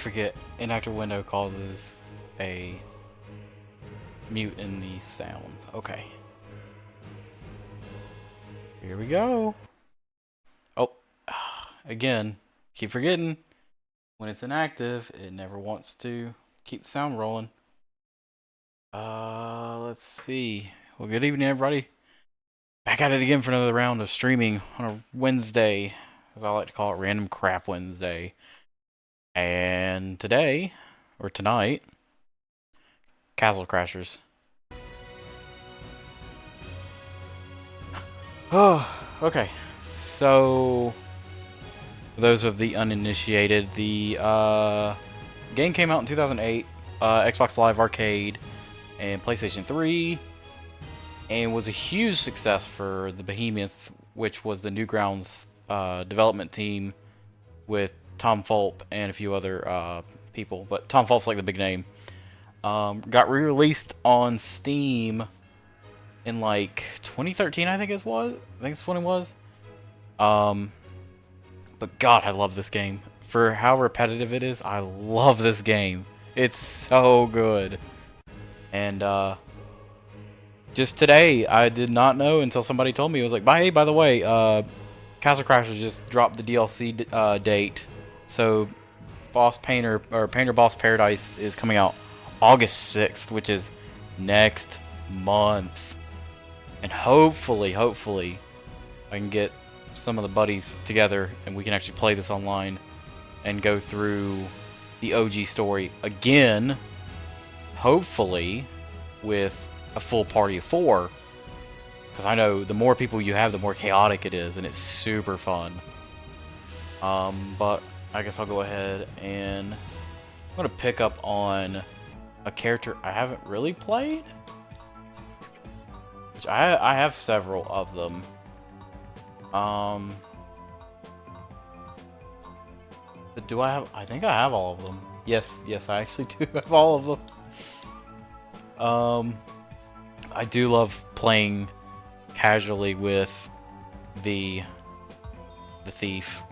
forget, inactive window causes a mute in the sound. Okay. Here we go. Oh, again, keep forgetting. When it's inactive, it never wants to keep the sound rolling. Let's see. Well, good evening, everybody. Back at it again for another round of streaming on a Wednesday, as I like to call it, Random Crap Wednesday. And today, or tonight, Castle Crashers. Oh, okay. So, for those of the uninitiated, the game came out in 2008, Xbox Live Arcade, and PlayStation 3, and was a huge success for the Behemoth, which was the Newgrounds development team with Tom Fulp and a few other people, but Tom Fulp's like the big name. Got re-released on Steam in like 2013, I think it was. I think it's when it was. But God, I love this game. For how repetitive it is, I love this game. It's so good. And just today, I did not know until somebody told me. It was like, hey, by the way, Castle Crashers just dropped the DLC date. So Boss Painter, or Painter Boss Paradise, is coming out August 6th, which is next month. And hopefully, I can get some of the buddies together and we can actually play this online and go through the OG story again, hopefully with a full party of 4, because I know the more people you have, the more chaotic it is, and it's super fun. But I guess I'll go ahead and I'm going to pick up on a character I haven't really played, which I have several of them. But do I have? I think I have all of them. Yes, I actually do have all of them. I do love playing casually with the thief.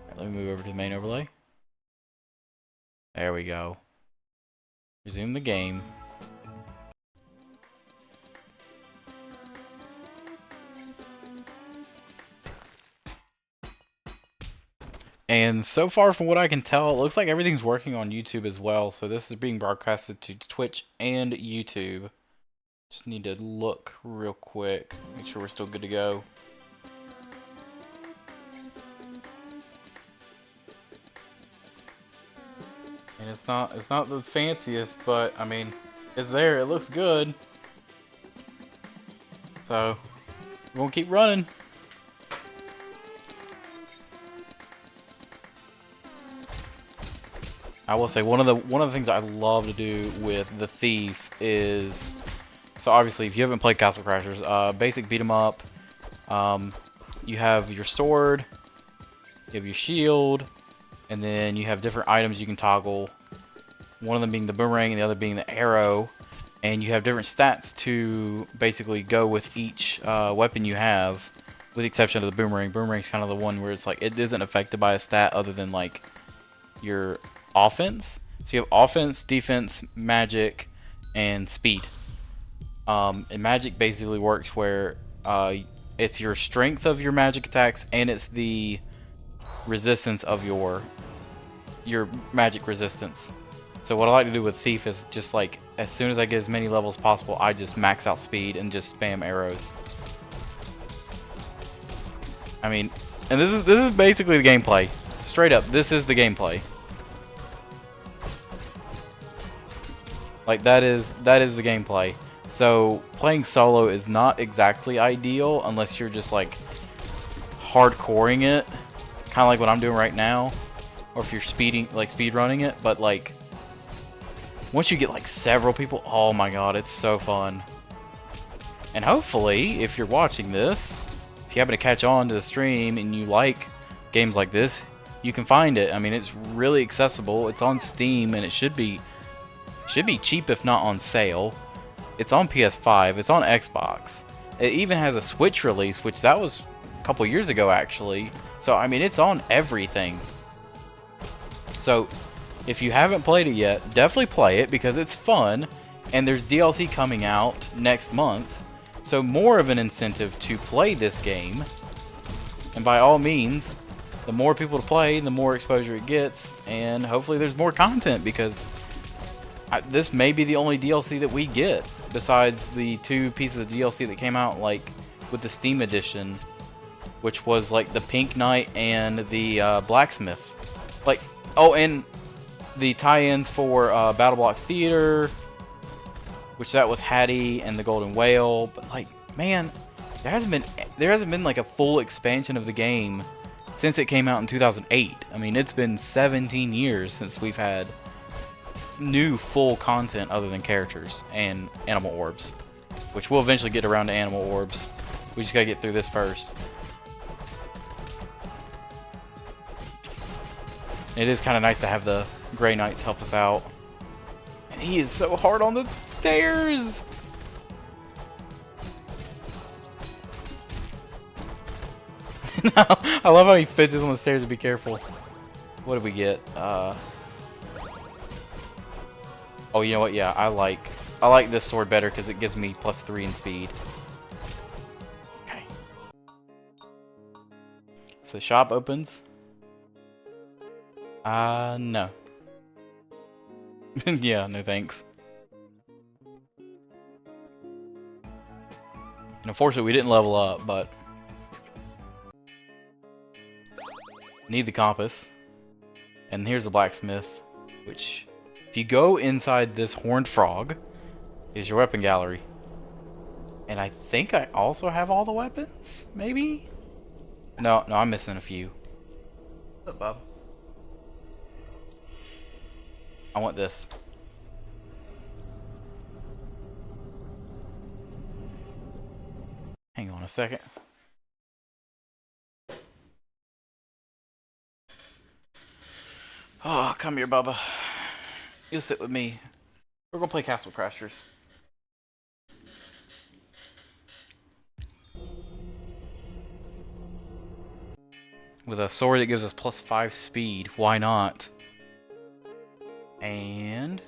Right, let me move over to the main overlay. There we go. Resume the game. And so far, from what I can tell, it looks like everything's working on YouTube as well. So this is being broadcasted to Twitch and YouTube. Just need to look real quick, make sure we're still good to go. And it's not the fanciest, but I mean, it's there. It looks good. So we're gonna keep running. I will say one of the things I love to do with the thief is, so obviously if you haven't played Castle Crashers, basic beat 'em up. You have your sword, you have your shield, and then you have different items you can toggle. One of them being the boomerang and the other being the arrow, and you have different stats to basically go with each weapon you have, with the exception of the boomerang. Boomerang's kind of the one where it's like it isn't affected by a stat other than like your offense. So you have offense, defense, magic, and speed. And magic basically works where it's your strength of your magic attacks and it's the resistance of your magic resistance. So what I like to do with thief is just like as soon as I get as many levels as possible, I just max out speed and just spam arrows. I mean, and this is basically the gameplay. Straight up, this is the gameplay. Like that is the gameplay. So playing solo is not exactly ideal unless you're just like hardcoring it, kind of like what I'm doing right now, or if you're speed running it. But like once you get like several people, oh my god, it's so fun. And hopefully, if you're watching this, if you happen to catch on to the stream and you like games like this, you can find it. I mean, it's really accessible. It's on Steam and it should be cheap if not on sale. It's on PS5, it's on Xbox. It even has a Switch release, which that was a couple years ago actually. So I mean, it's on everything. So If you haven't played it yet, definitely play it because it's fun, and there's DLC coming out next month, so more of an incentive to play this game. And by all means, the more people to play, the more exposure it gets, and hopefully there's more content because this may be the only DLC that we get besides the 2 pieces of DLC that came out like with the Steam edition, which was like the Pink Knight and the Blacksmith. Like, oh, and the tie-ins for Battle Block Theater, which that was Hattie and the Golden Whale. But like, man, there hasn't been like a full expansion of the game since it came out in 2008. I mean, it's been 17 years since we've had new full content other than characters and animal orbs, which we'll eventually get around to animal orbs. We just gotta get through this first. It is kind of nice to have the Grey Knights help us out. And he is so hard on the stairs! I love how he fidgets on the stairs to be careful. What did we get? Oh, you know what? Yeah, I like this sword better because it gives me +3 in speed. Okay. So the shop opens. No. Yeah, no thanks. And unfortunately, we didn't level up, but need the compass. And here's the blacksmith, which, if you go inside this horned frog, is your weapon gallery. And I think I also have all the weapons, maybe? No, I'm missing a few. What's up, Bob? I want this. Hang on a second. Oh, come here, Bubba. You'll sit with me. We're gonna play Castle Crashers. With a sword that gives us +5 speed. Why not? And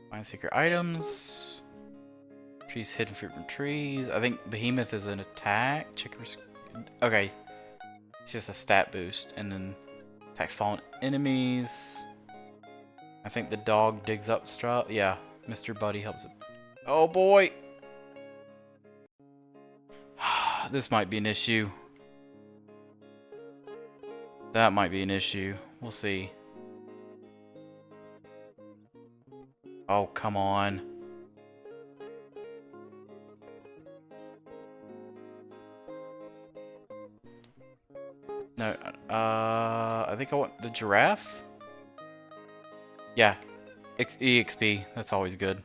find secret items. Trees hidden fruit from trees. I think Behemoth is an attack. Okay, it's just a stat boost, and then attacks fallen enemies. I think the dog digs up stuff. Yeah, Mr. Buddy helps it. Oh boy! This might be an issue. That might be an issue. We'll see. Oh, come on. No, I think I want the giraffe? Yeah, EXP, that's always good.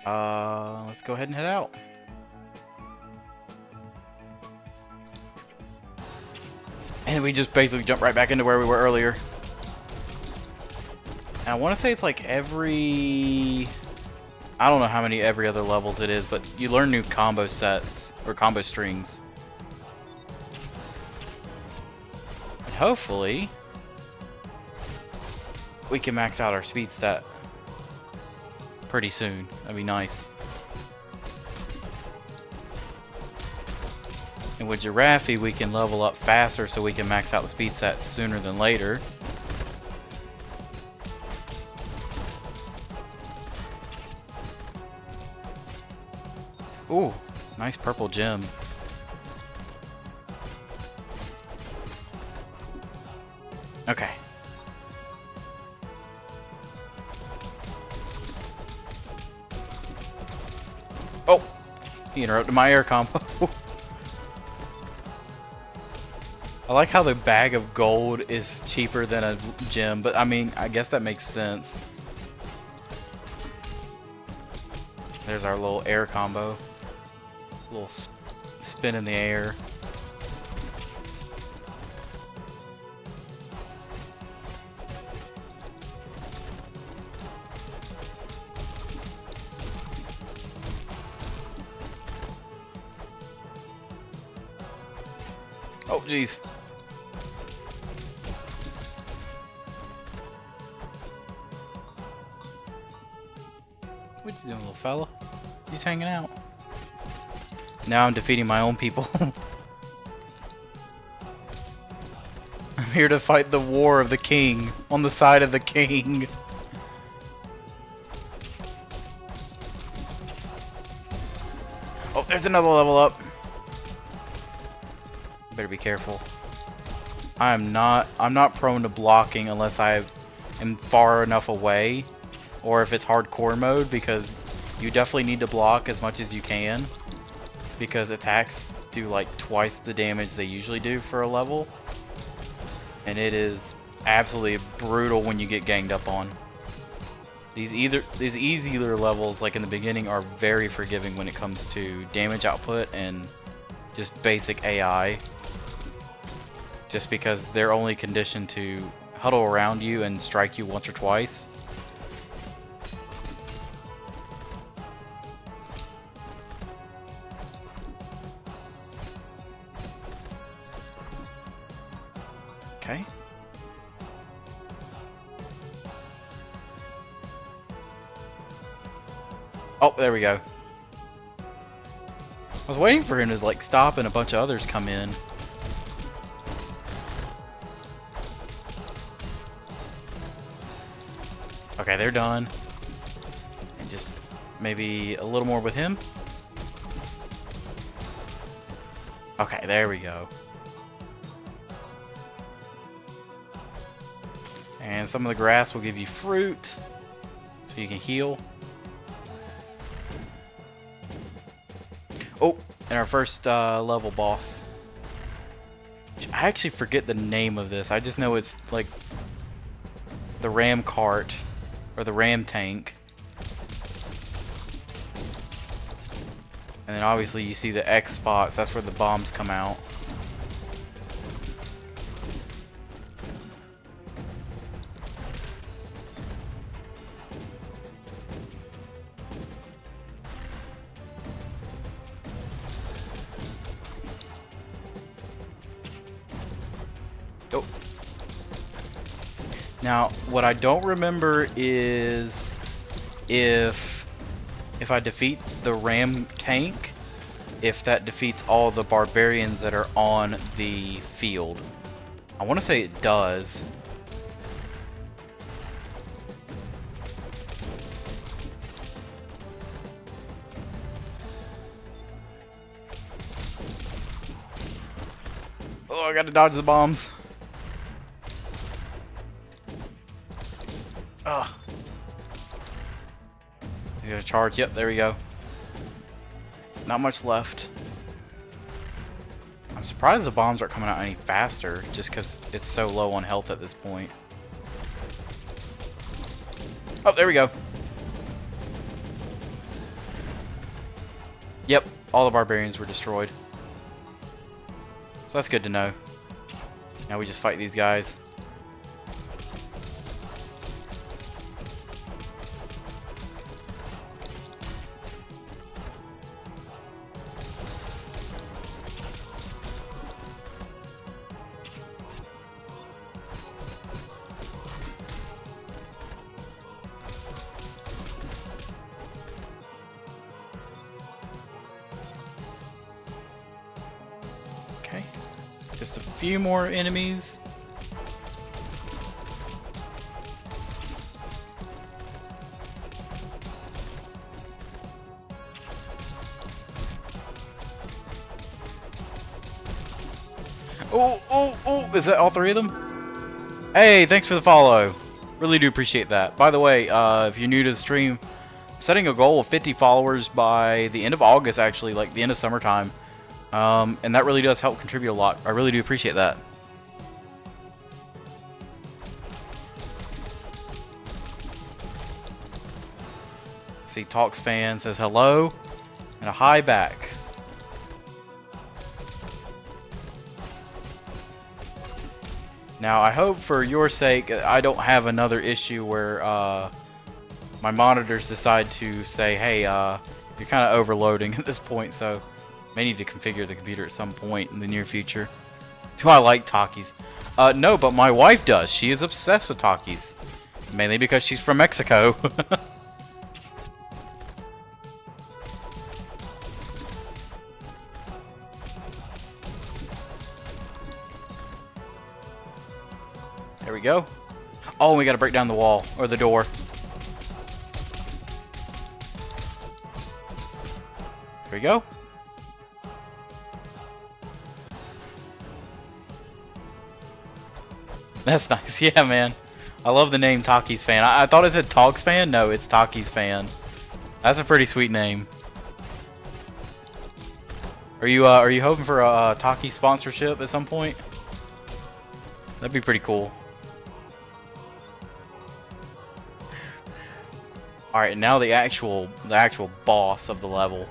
Let's go ahead and head out. And we just basically jump right back into where we were earlier. And I want to say it's like every... I don't know how many every other levels it is, but you learn new combo sets, or combo strings. And hopefully, we can max out our speed stat pretty soon. That'd be nice. And with Giraffe, we can level up faster so we can max out the speed stat sooner than later. Ooh, nice purple gem. Okay. Oh, he interrupted my air combo. I like how the bag of gold is cheaper than a gem, but I mean, I guess that makes sense. There's our little air combo. Little spin in the air. Oh, jeez. What you doing, little fella? Just hanging out. Now I'm defeating my own people. I'm here to fight the war of the king. On the side of the king. Oh, there's another level up. Better be careful. I'm not prone to blocking unless I am far enough away, or if it's hardcore mode, because you definitely need to block as much as you can, because attacks do like twice the damage they usually do for a level, and it is absolutely brutal when you get ganged up on. These easier levels, like in the beginning, are very forgiving when it comes to damage output and just basic AI. Just because they're only conditioned to huddle around you and strike you once or twice. Okay. Oh, there we go. I was waiting for him to like stop and a bunch of others come in. Okay, they're done. And just maybe a little more with him. Okay, there we go. And some of the grass will give you fruit, so you can heal. Oh, and our first level boss. I actually forget the name of this. I just know it's like the ram cart or the ram tank. And then obviously you see the X spots. That's where the bombs come out. Oh. Now, what I don't remember is if I defeat the ram tank, if that defeats all the barbarians that are on the field. I want to say it does. Oh, I gotta dodge the bombs. Ugh. He's gonna charge. Yep, there we go. Not much left. I'm surprised the bombs aren't coming out any faster, just because it's so low on health at this point. Oh, there we go. Yep, all the barbarians were destroyed. So that's good to know. Now we just fight these guys. Okay, just a few more enemies. Oh, oh, oh, is that all three of them? Hey, thanks for the follow. Really do appreciate that. By the way, if you're new to the stream, I'm setting a goal of 50 followers by the end of August, actually, like the end of summertime. And that really does help contribute a lot. I really do appreciate that. See, Talks fan says hello and a hi back. Now, I hope for your sake I don't have another issue where my monitors decide to say, hey, you're kind of overloading at this point, so may need to configure the computer at some point in the near future. Do I like Takis? No, but my wife does. She is obsessed with Takis. Mainly because she's from Mexico. There we go. Oh, we gotta break down the wall, or the door. There we go. That's nice. Yeah, man. I love the name Takis Fan. I thought it said Togs Fan. No, it's Takis Fan. That's a pretty sweet name. Are you hoping for a Taki sponsorship at some point? That'd be pretty cool. All right, now the actual boss of the level.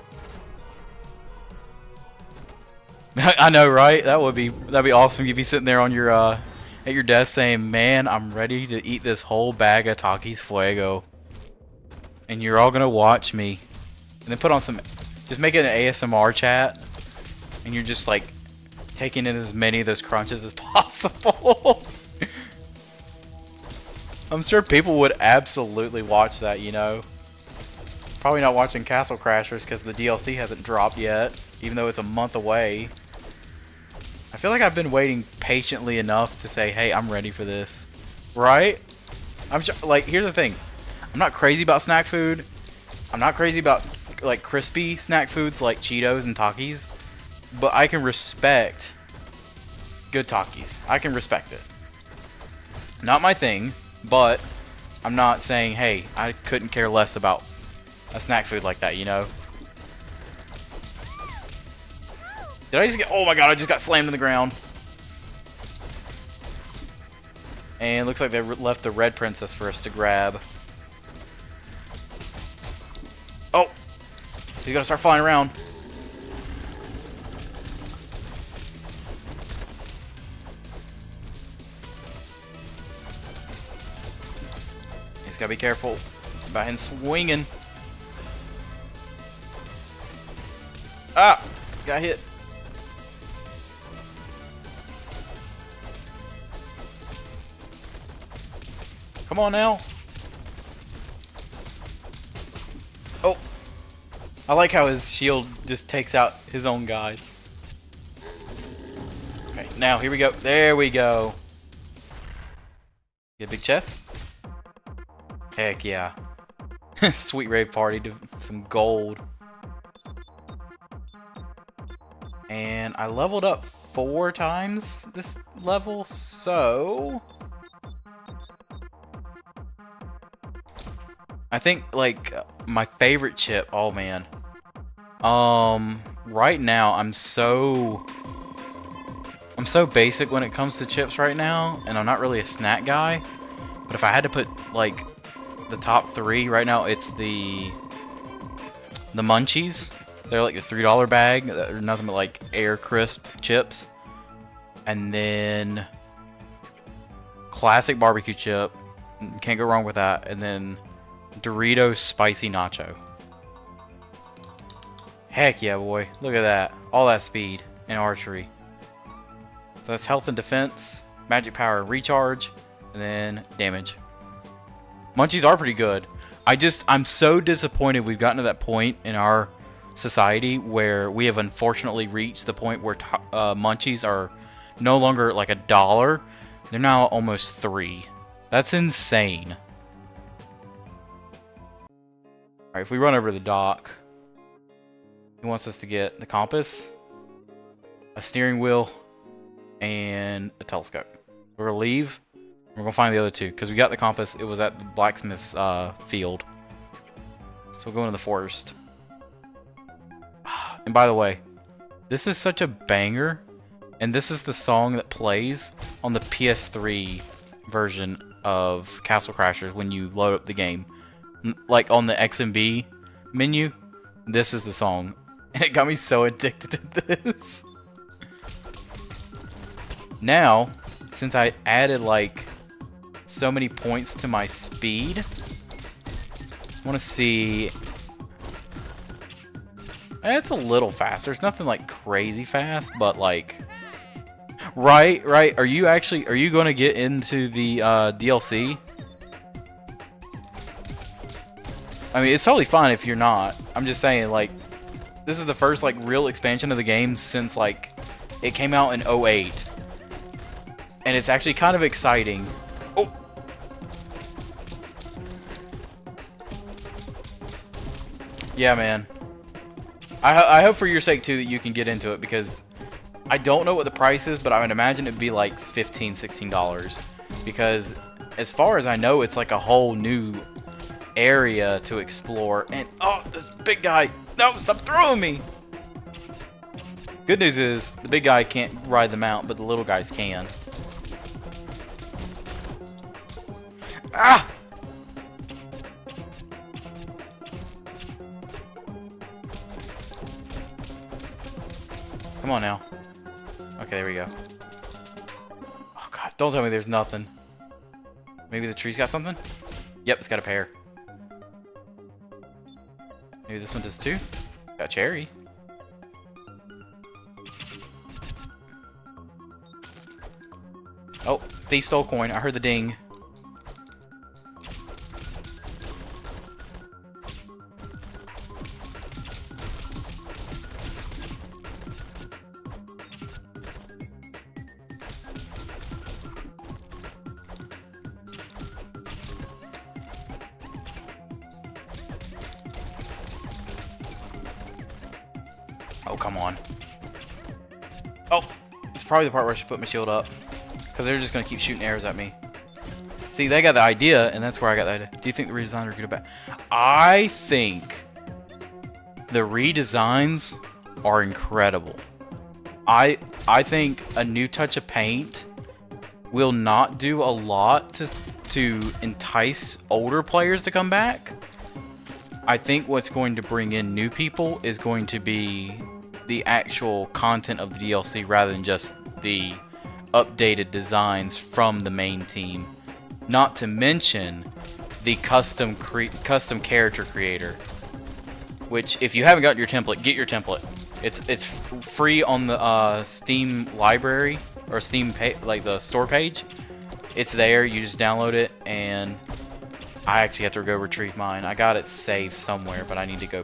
I know, right? That'd be awesome. You'd be sitting there on your at your desk saying, "Man, I'm ready to eat this whole bag of Takis Fuego," and you're all gonna watch me, and then put on some, just make it an ASMR chat, and you're just like taking in as many of those crunches as possible. I'm sure people would absolutely watch that, you know. Probably not watching Castle Crashers because the DLC hasn't dropped yet, even though it's a month away. I feel like I've been waiting patiently enough to say, hey, I'm ready for this. Right? Like, here's the thing. I'm not crazy about snack food. I'm not crazy about, like, crispy snack foods like Cheetos and Takis. But I can respect good Takis. I can respect it. Not my thing. But I'm not saying, hey, I couldn't care less about a snack food like that, you know? Did I just get... Oh my god, I just got slammed in the ground. And looks like they left the red princess for us to grab. Oh! He's gonna start flying around. Gotta be careful about him swinging. Ah! Got hit. Come on now. Oh. I like how his shield just takes out his own guys. Okay, now here we go. There we go. Get a big chest. Heck yeah. Sweet rave party to some gold. And I leveled up 4 times this level, so I think like my favorite chip, oh man. Right now I'm so basic when it comes to chips right now, and I'm not really a snack guy. But if I had to put like the top 3 right now, it's the Munchies. They're like a $3 bag. They're nothing but like Air Crisp chips. And then classic barbecue chip. Can't go wrong with that. And then Doritos Spicy Nacho. Heck yeah, boy. Look at that. All that speed and archery. So that's health and defense, magic power and recharge, and then damage. Munchies are pretty good. I'm so disappointed we've gotten to that point in our society where we have unfortunately reached the point where Munchies are no longer like $1. They're now almost 3. That's insane. Alright, if we run over to the dock, he wants us to get the compass, a steering wheel, and a telescope. We're going to leave. We're going to find the other 2, because we got the compass. It was at the blacksmith's field. So we'll go into the forest. And by the way, this is such a banger. And this is the song that plays on the PS3 version of Castle Crashers when you load up the game. Like on the XMB menu, this is the song. And it got me so addicted to this. Now, since I added like so many points to my speed, I want to see. It's a little faster. It's nothing like crazy fast, but like Right, right. Are you going to get into the DLC? I mean, it's totally fine if you're not. I'm just saying, like, this is the first, like, real expansion of the game since, like, it came out in '08. And it's actually kind of exciting. Oh! Yeah, man. I hope for your sake, too, that you can get into it, because I don't know what the price is, but I would imagine it'd be like $15, $16. Because as far as I know, it's like a whole new area to explore. And, oh, this big guy. No, stop throwing me. Good news is, the big guy can't ride the mount, but the little guys can. Ah! Come on now. Okay, there we go. Oh god, don't tell me there's nothing. Maybe the tree's got something? Yep, it's got a pear. Maybe this one does too? Got a cherry. Oh, thief stole coin. I heard the ding. Oh, come on. Oh, it's probably the part where I should put my shield up. Because they're just going to keep shooting arrows at me. See, they got the idea, and that's where I got the idea. Do you think the redesigns are good or bad? I think the redesigns are incredible. I think a new touch of paint will not do a lot to entice older players to come back. I think what's going to bring in new people is going to be the actual content of the DLC rather than just the updated designs from the main team. Not to mention the custom character creator, which if you haven't got your template, get your template. It's free on the Steam library or Steam like the store page. It's there. You just download it, and I actually have to go retrieve mine. I got it saved somewhere, but I need to go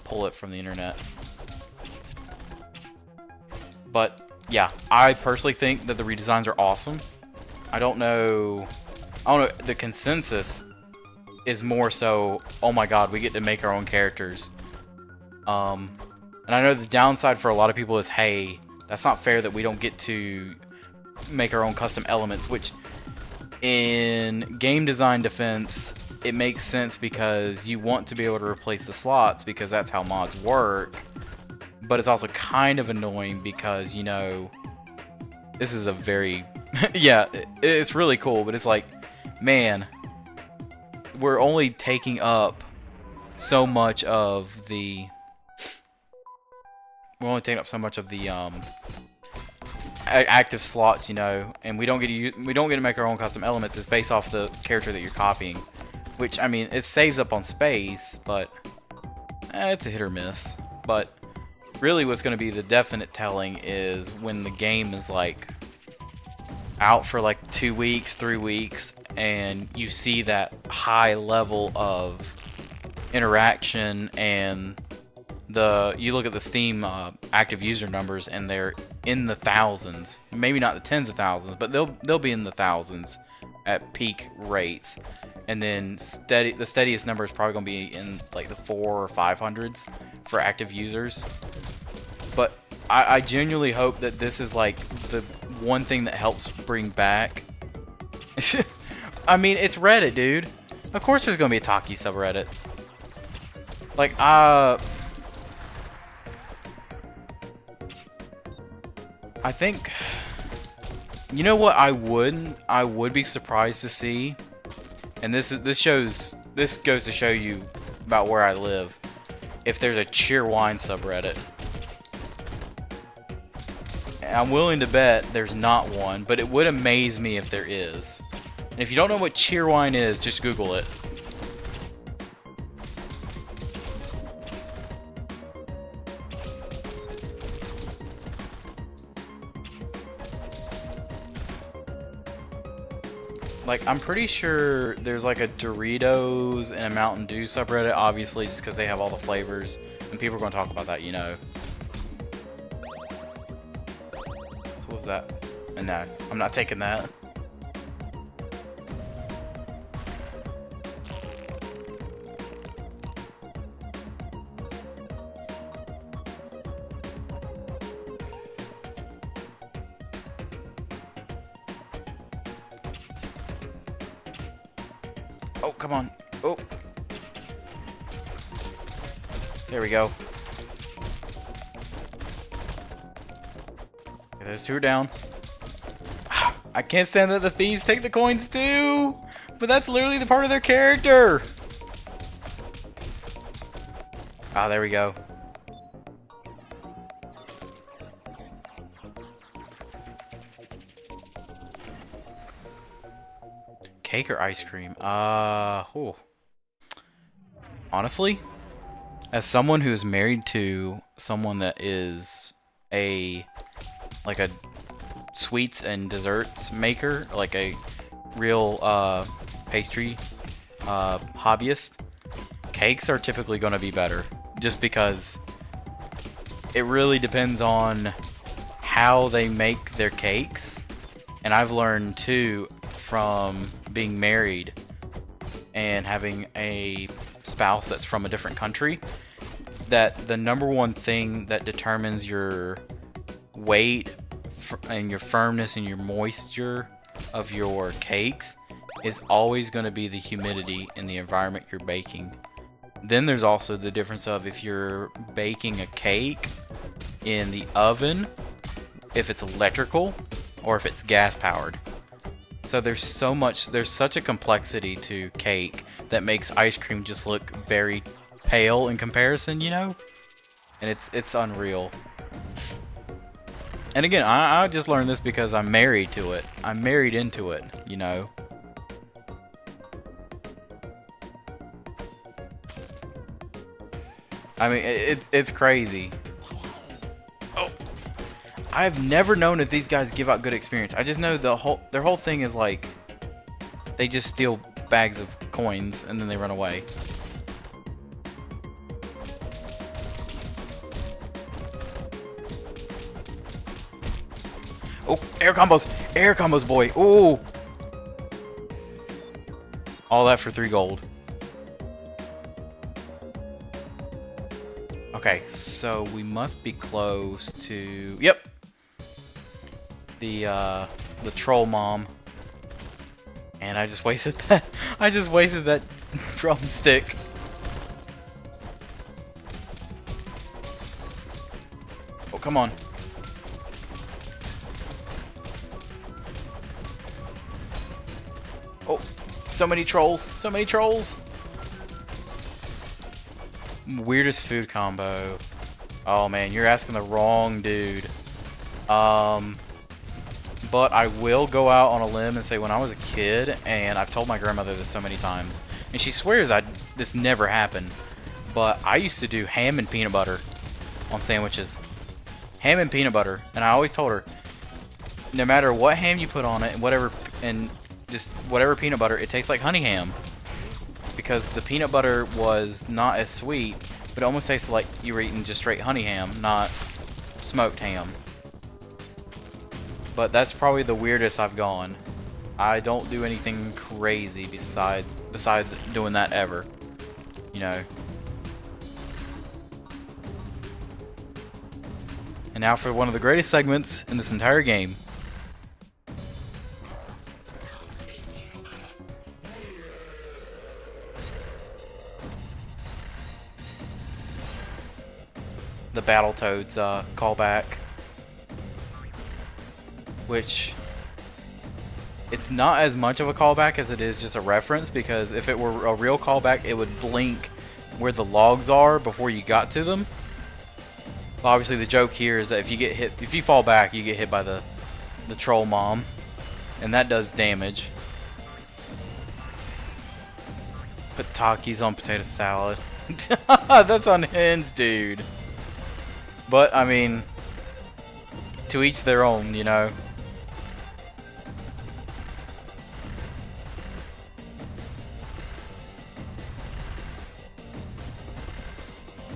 pull it from the internet. But yeah, I personally think that the redesigns are awesome. I don't know. The consensus is more so, oh my god, we get to make our own characters. And I know the downside for a lot of people is, hey, that's not fair that we don't get to make our own custom elements, which in game design defense, it makes sense because you want to be able to replace the slots because that's how mods work. But it's also kind of annoying because, you know, this is a very... yeah, it's really cool, but it's like, man, we're only taking up so much of the... We're only taking up so much of the active slots, you know, and we don't get to make our own custom elements. It's based off the character that you're copying, which, I mean, it saves up on space, but it's a hit or miss. But really what's going to be the definite telling is when the game is like out for like 2 weeks, 3 weeks, and you see that high level of interaction, and you look at the Steam active user numbers and they're in the thousands, maybe not the tens of thousands, but they'll be in the thousands at peak rates, and then the steadiest number is probably going to be in like the 400 or 500s for active users. But I genuinely hope that this is like the one thing that helps bring back. I mean, it's Reddit, dude. Of course there's going to be a Taki subreddit. Like, I think, you know what I would be surprised to see, and this goes to show you about where I live, if there's a Cheerwine subreddit. I'm willing to bet there's not one, but it would amaze me if there is. And if you don't know what Cheerwine is, just Google it. Like, I'm pretty sure there's like a Doritos and a Mountain Dew subreddit, obviously, just because they have all the flavors. And people are going to talk about that, you know. So what was that? And no, I'm not taking that. Oh, come on. Oh. There we go. Okay, those two are down. I can't stand that the thieves take the coins too! But that's literally the part of their character! Ah, there we go. Cake or ice cream? Ooh. Honestly, as someone who's married to someone that is like a sweets and desserts maker, like a real pastry hobbyist, cakes are typically going to be better, just because it really depends on how they make their cakes. And I've learned too from being married and having a spouse that's from a different country, that the number one thing that determines your weight and your firmness and your moisture of your cakes is always going to be the humidity in the environment you're baking. Then there's also the difference of if you're baking a cake in the oven, if it's electrical or if it's gas powered. So there's such a complexity to cake that makes ice cream just look very pale in comparison, you know? And it's unreal. And again, I just learned this because I'm married to it. I'm married into it, you know? I mean, it's crazy. Oh, I've never known if these guys give out good experience. I just know their whole thing is like they just steal bags of coins and then they run away. Oh, air combos, boy. Ooh, all that for 3 gold. Okay, so we must be close to... Yep! The troll mom. And I just wasted that... I just wasted that drumstick. Oh, come on. Oh, so many trolls. So many trolls. Weirdest food combo. Oh man, you're asking the wrong dude. But I will go out on a limb and say when I was a kid, and I've told my grandmother this so many times, and she swears this never happened, but I used to do ham and peanut butter on sandwiches. Ham and peanut butter, and I always told her, no matter what ham you put on it, and just whatever peanut butter, it tastes like honey ham. Because the peanut butter was not as sweet, but it almost tasted like you were eating just straight honey ham, not smoked ham. But that's probably the weirdest I've gone. I don't do anything crazy besides doing that ever. You know. And now for one of the greatest segments in this entire game. The Battletoads callback, which it's not as much of a callback as it is just a reference, because if it were a real callback, it would blink where the logs are before you got to them. But obviously, the joke here is that if you fall back, you get hit by the troll mom, and that does damage. Put Takis on potato salad. That's unhinged, dude. But, I mean, to each their own, you know.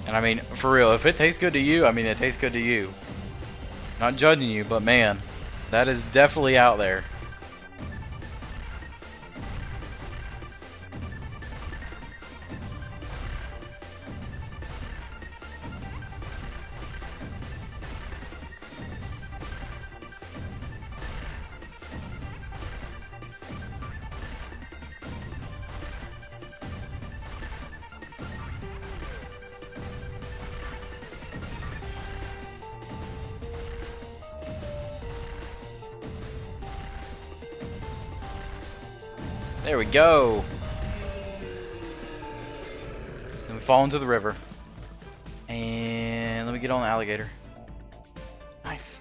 And I mean, for real, if it tastes good to you, I mean, it tastes good to you. Not judging you, but man, that is definitely out there. There we go. Then we fall into the river. And let me get on the alligator. Nice.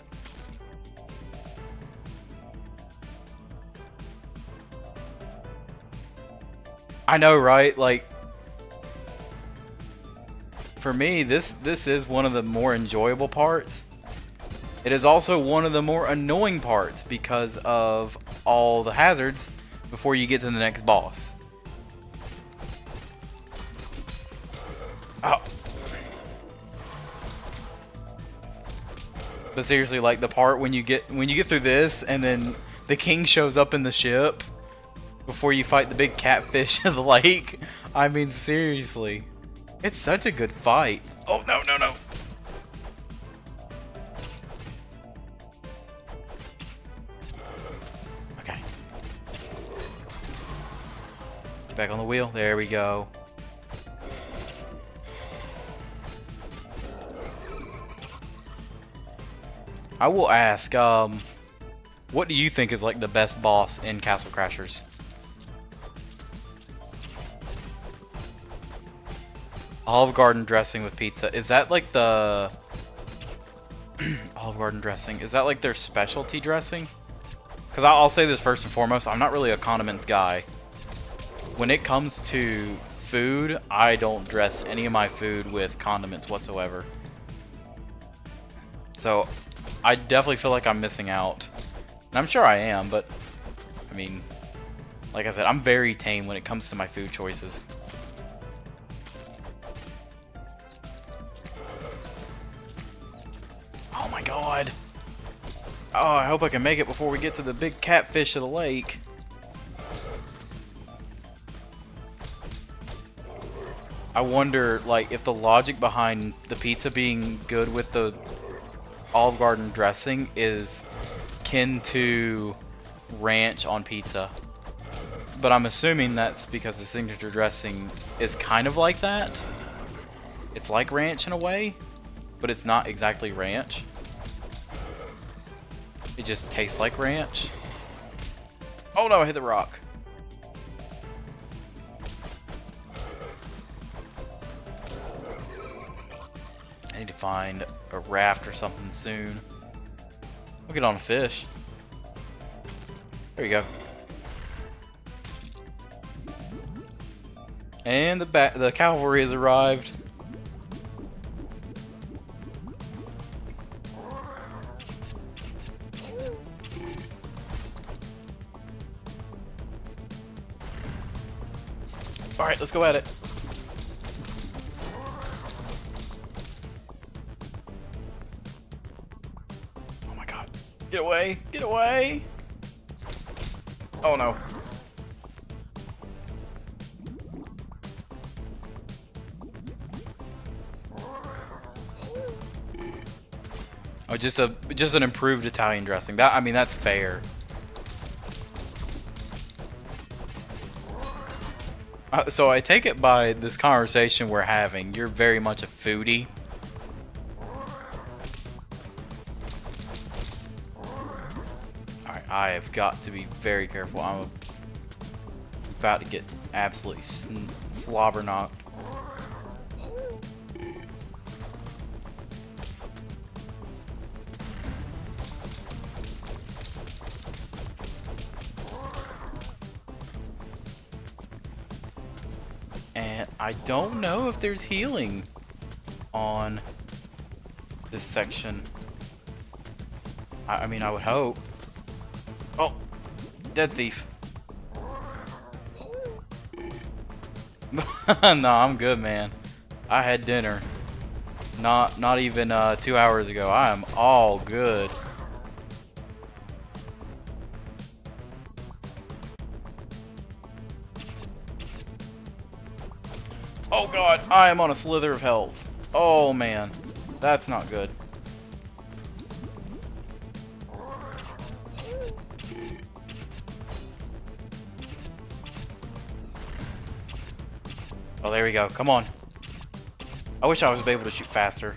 I know, right? Like, for me, this is one of the more enjoyable parts. It is also one of the more annoying parts because of all the hazards before you get to the next boss. Oh. But seriously, like the part when you get through this and then the king shows up in the ship before you fight the big catfish of the lake. I mean, seriously. It's such a good fight. Oh, no, no, no. Okay. Get back on the wheel. There we go. I will ask, what do you think is like the best boss in Castle Crashers? Olive Garden dressing with pizza. Is that like the Olive Garden dressing? Is that like their specialty dressing? Because I'll say this first and foremost, I'm not really a condiments guy. When it comes to food, I don't dress any of my food with condiments whatsoever. So I definitely feel like I'm missing out. And I'm sure I am, but I mean, like I said, I'm very tame when it comes to my food choices. Oh my god. Oh, I hope I can make it before we get to the big catfish of the lake. I wonder, like, if the logic behind the pizza being good with the Olive Garden dressing is kin to ranch on pizza. But I'm assuming that's because the signature dressing is kind of like that. It's like ranch in a way, but it's not exactly ranch. It just tastes like ranch. Oh no, I hit the rock. I need to find a raft or something soon. We'll get on a fish. There you go. And the cavalry has arrived. Alright, let's go at it. Oh my god. Get away! Get away! Oh no. Oh, just an improved Italian dressing. That, I mean, that's fair. So I take it by this conversation we're having, you're very much a foodie. Alright, I have got to be very careful. I'm about to get absolutely slobber knocked. And I don't know if there's healing on this section. I mean, I would hope. Oh, dead thief. No, I'm good, man. I had dinner. Not even 2 hours ago. I am all good. Oh god, I am on a slither of health. Oh man, that's not good. Oh, there we go. Come on. I wish I was able to shoot faster.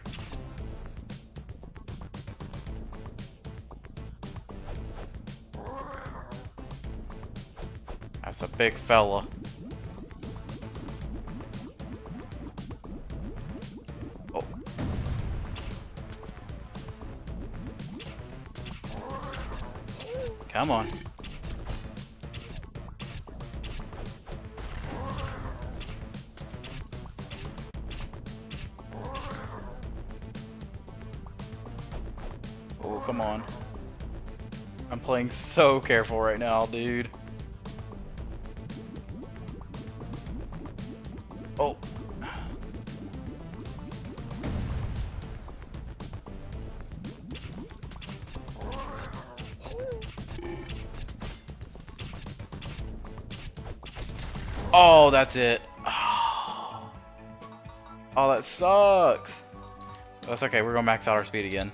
That's a big fella. Oh. Come on. Oh, come on. I'm playing so careful right now, dude. Oh. Oh, that's it. Oh, that sucks. That's okay, we're gonna max out our speed again.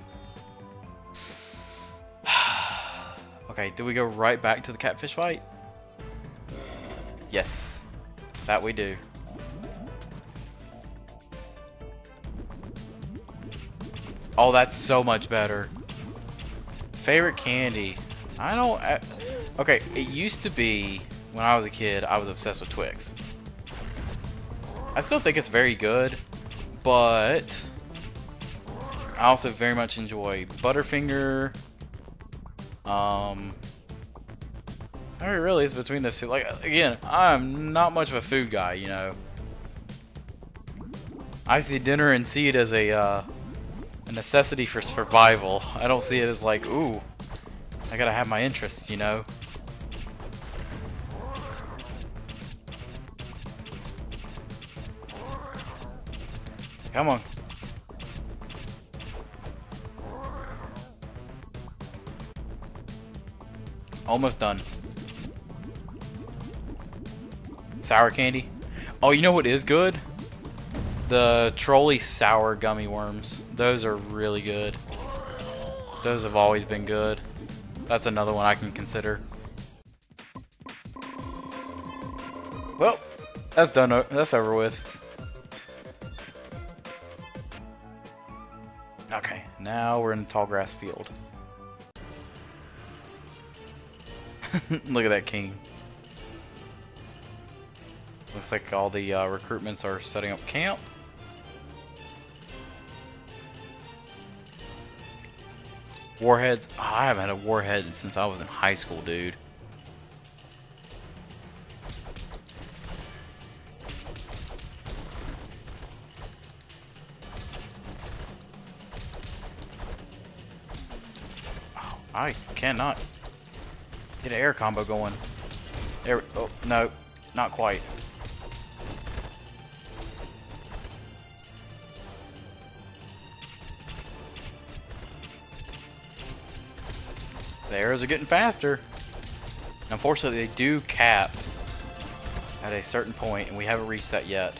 Okay, do we go right back to the catfish fight? Yes, that we do. Oh, that's so much better. Favorite candy? Okay, it used to be, when I was a kid, I was obsessed with Twix. I still think it's very good, but I also very much enjoy Butterfinger. I mean, it really is between those two. Like, again, I'm not much of a food guy, you know. I see dinner and see it as a necessity for survival. I don't see it as like, ooh, I gotta have my interests, you know. Come on. Almost done. Sour candy. Oh, you know what is good? The Trolley sour gummy worms. Those are really good. Those have always been good. That's another one I can consider. Well, that's done. That's over with. Okay, now we're in the tall grass field. Look at that king. Looks like all the recruitments are setting up camp. Warheads. Oh, I haven't had a warhead since I was in high school, dude. Oh, I cannot get an air combo going. There. Oh no, not quite. The arrows are getting faster. Unfortunately, they do cap at a certain point, and we haven't reached that yet.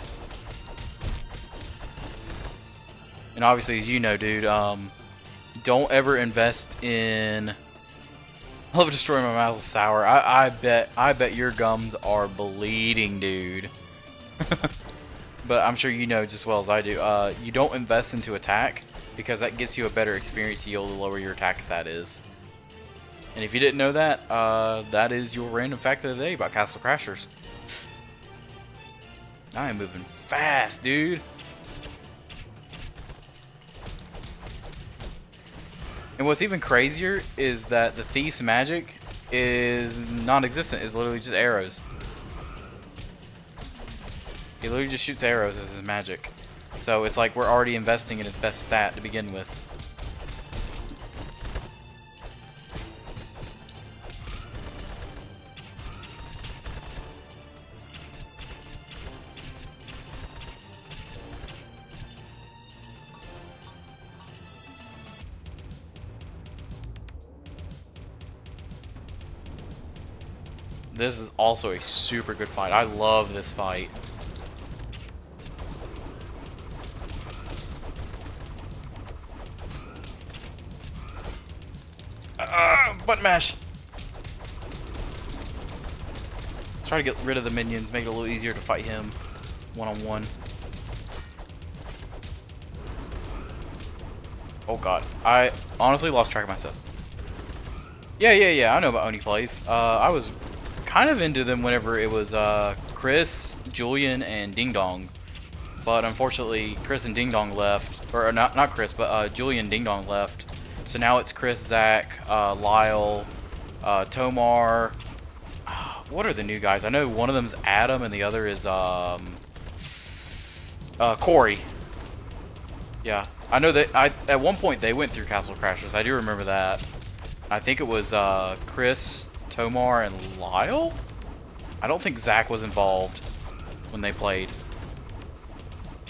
And obviously, as you know, dude, don't ever invest in. I love destroying my mouth with sour. I bet your gums are bleeding, dude. But I'm sure you know just as well as I do. You don't invest into attack because that gets you a better experience yield the lower your attack stat is. And if you didn't know that, that is your random fact of the day about Castle Crashers. I am moving fast, dude. And what's even crazier is that the thief's magic is non-existent. It's literally just arrows. He literally just shoots arrows as his magic. So it's like we're already investing in his best stat to begin with. this is also a super good fight. I love this fight. Button mash. Let's try to get rid of the minions, make it a little easier to fight him one-on-one. Oh god, I honestly lost track of myself. Yeah, I know about Oni Plays. I was kind of into them whenever it was Chris, Julian, and Ding Dong. But unfortunately, Chris and Ding Dong left. Or not Chris, but Julian and Ding Dong left. So now it's Chris, Zach, Lyle, Tomar. What are the new guys? I know one of them's Adam and the other is Corey. Yeah, I know that at one point they went through Castle Crashers. I do remember that. I think it was Chris, Tomar, and Lyle? I don't think Zach was involved when they played.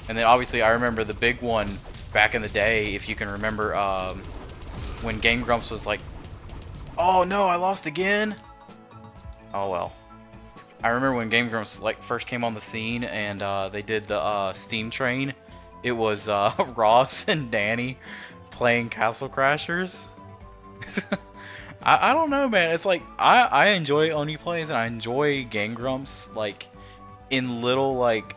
And then obviously I remember the big one back in the day, if you can remember, when Game Grumps was like, oh no, I lost again? Oh well. I remember when Game Grumps like first came on the scene and they did the Steam Train. It was Ross and Danny playing Castle Crashers. I don't know, man. It's like I enjoy Oni Plays and I enjoy Game Grumps like in little like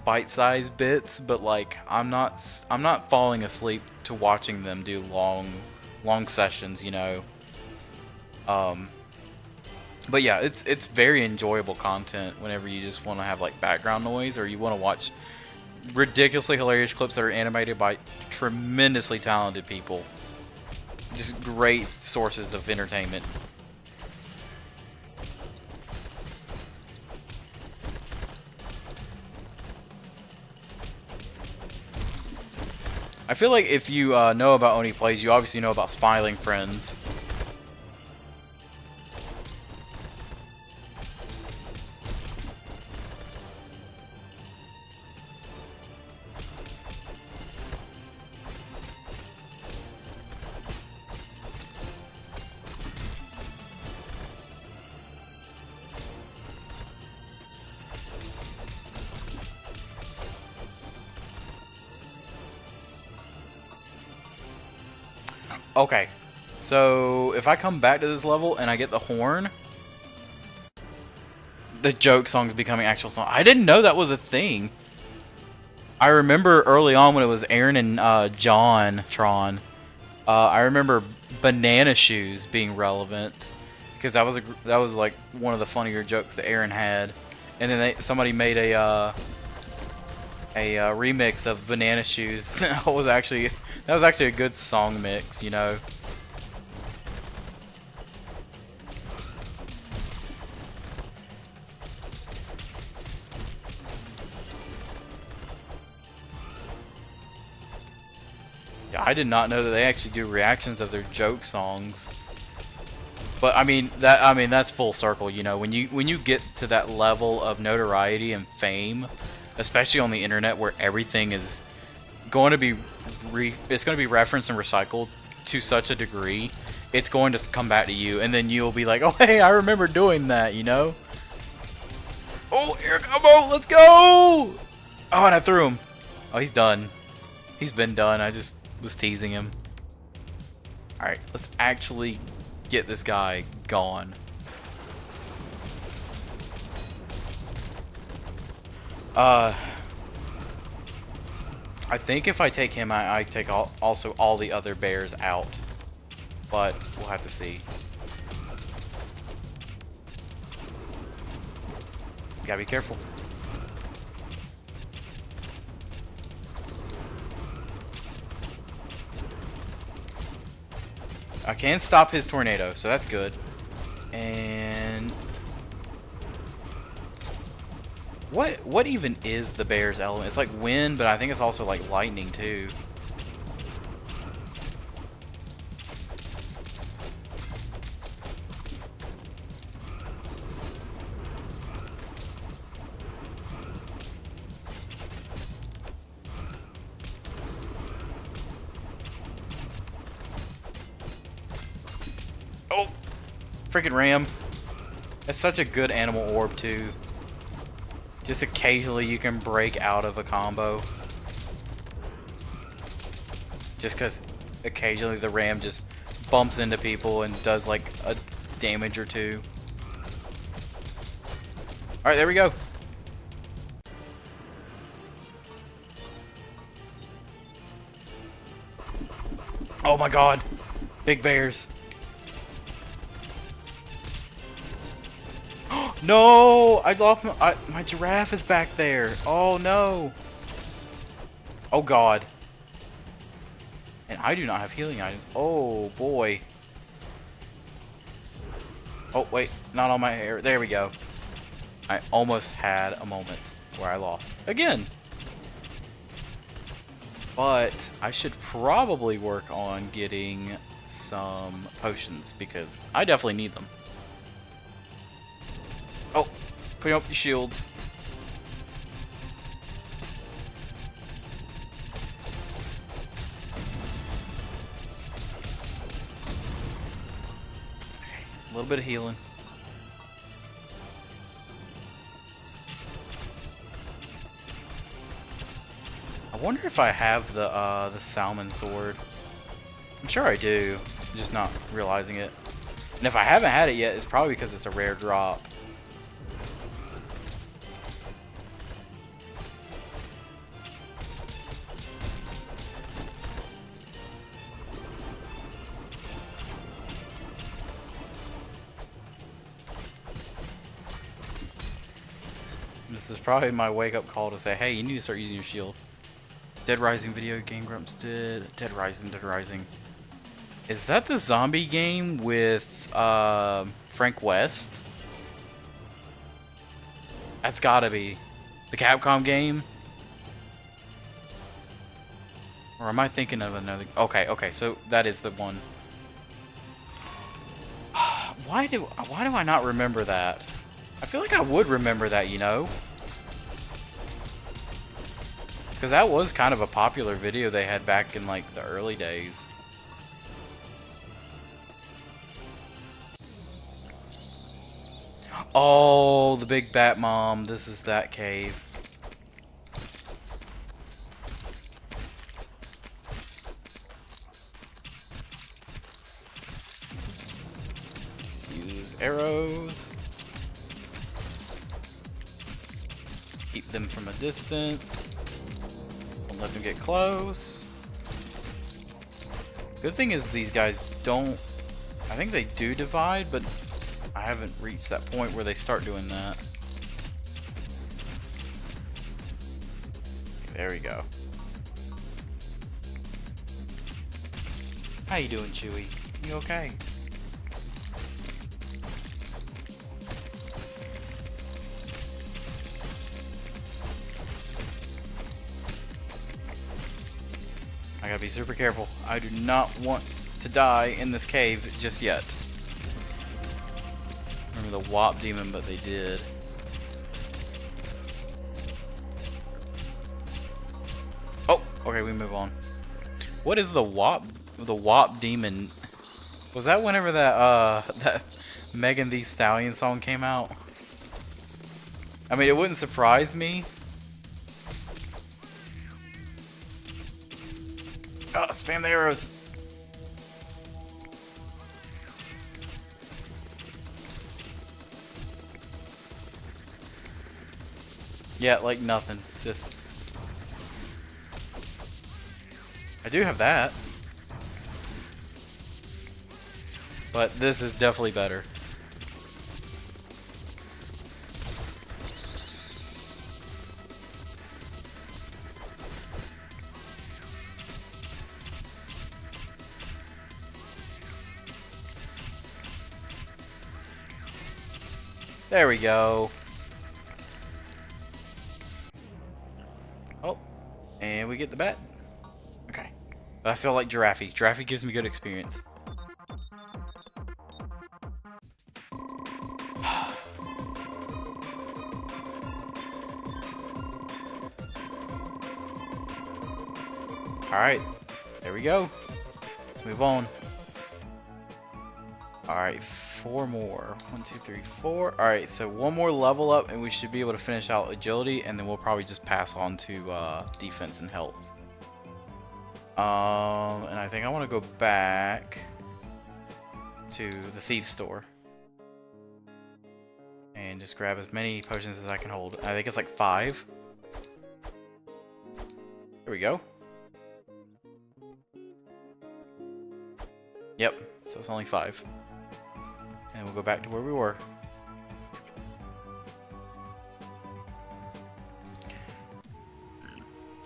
bite-sized bits, but like I'm not falling asleep to watching them do long sessions, you know. But yeah, it's very enjoyable content whenever you just want to have like background noise or you want to watch ridiculously hilarious clips that are animated by tremendously talented people. Just great sources of entertainment. I feel like if you know about Oni Plays, you obviously know about Smiling Friends. Okay, so if I come back to this level and I get the horn, the joke song is becoming actual song. I didn't know that was a thing. I remember early on when it was Aaron and John Tron. I remember banana shoes being relevant because that was like one of the funnier jokes that Aaron had, and then somebody made a remix of banana shoes. That was actually a good song mix, you know. Yeah, I did not know that they actually do reactions of their joke songs. But I mean that's full circle, you know. When you get to that level of notoriety and fame, especially on the internet where everything is going to be referenced and recycled to such a degree, it's going to come back to you, and then you'll be like, oh hey, I remember doing that, you know. Oh, here combo, let's go! Oh, and I threw him. Oh, he's done. He's been done. I just was teasing him. Alright, let's actually get this guy gone. I think if I take him, I take also all the other bears out. But we'll have to see. Gotta be careful. I can stop his tornado, so that's good. And what even is the bear's element? It's like wind, but I think it's also like lightning too. Oh, freaking ram. It's such a good animal orb too. Just occasionally you can break out of a combo. Just because occasionally the ram just bumps into people and does like a damage or two. Alright, there we go. Oh my god. Big bears. No! I lost my giraffe is back there. Oh no. Oh god. And I do not have healing items. Oh boy. Oh wait, not on my hair. There we go. I almost had a moment where I lost. Again. But I should probably work on getting some potions because I definitely need them. Oh, putting up your shields. Okay, a little bit of healing. I wonder if I have the salmon sword. I'm sure I do. I'm just not realizing it. And if I haven't had it yet, it's probably because it's a rare drop. This is probably my wake-up call to say, hey, you need to start using your shield. Dead Rising video game Grumps did. Dead Rising. Is that the zombie game with Frank West? That's gotta be. The Capcom game? Or am I thinking of another? Okay, so that is the one. Why do I not remember that? I feel like I would remember that, you know? Because that was kind of a popular video they had back in like the early days. Oh, the big bat mom. This is that cave. Just use arrows. Keep them from a distance. Don't let them get close. Good thing is these guys don't... I think they do divide, but I haven't reached that point where they start doing that. There we go. How you doing, Chewy? You okay? I gotta be super careful. I do not want to die in this cave just yet. Remember the Wop Demon, but they did. Oh, okay, we move on. What is the Wop Demon? Was that whenever that that Megan Thee Stallion song came out? I mean, it wouldn't surprise me. Oh, spam the arrows. Yeah, like nothing. Just... I do have that. But this is definitely better. There we go. Oh, and we get the bat. Okay. But I still like Giraffe. Giraffe gives me good experience. Alright. There we go. Let's move on. Alright. 4 more. 1, 2, 3, 4. Alright, so one more level up and we should be able to finish out agility, and then we'll probably just pass on to defense and health. And I think I want to go back to the Thieves store and just grab as many potions as I can hold. I think it's like 5. There we go. Yep, so it's only 5. And we'll go back to where we were.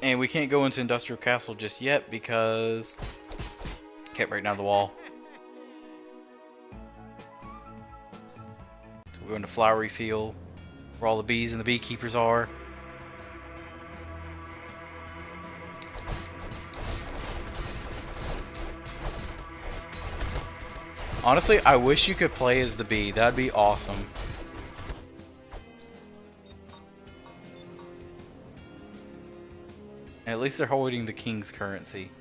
And we can't go into Industrial Castle just yet because kept breaking down the wall. So we're going to Flowery Field, where all the bees and the beekeepers are. Honestly, I wish you could play as the bee. That'd be awesome. At least they're holding the king's currency.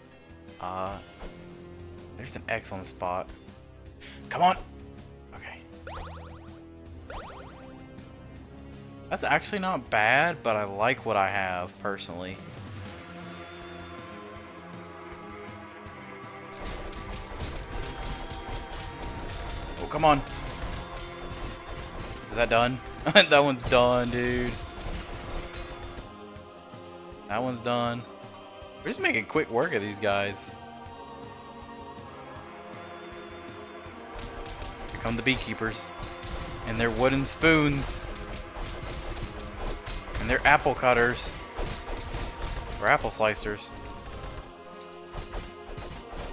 There's an X on the spot. Come on! Okay. That's actually not bad, but I like what I have, personally. Oh, come on. Is that done? That one's done, dude. That one's done. We're just making quick work of these guys. Here come the beekeepers. And their wooden spoons. And their apple cutters. Or apple slicers.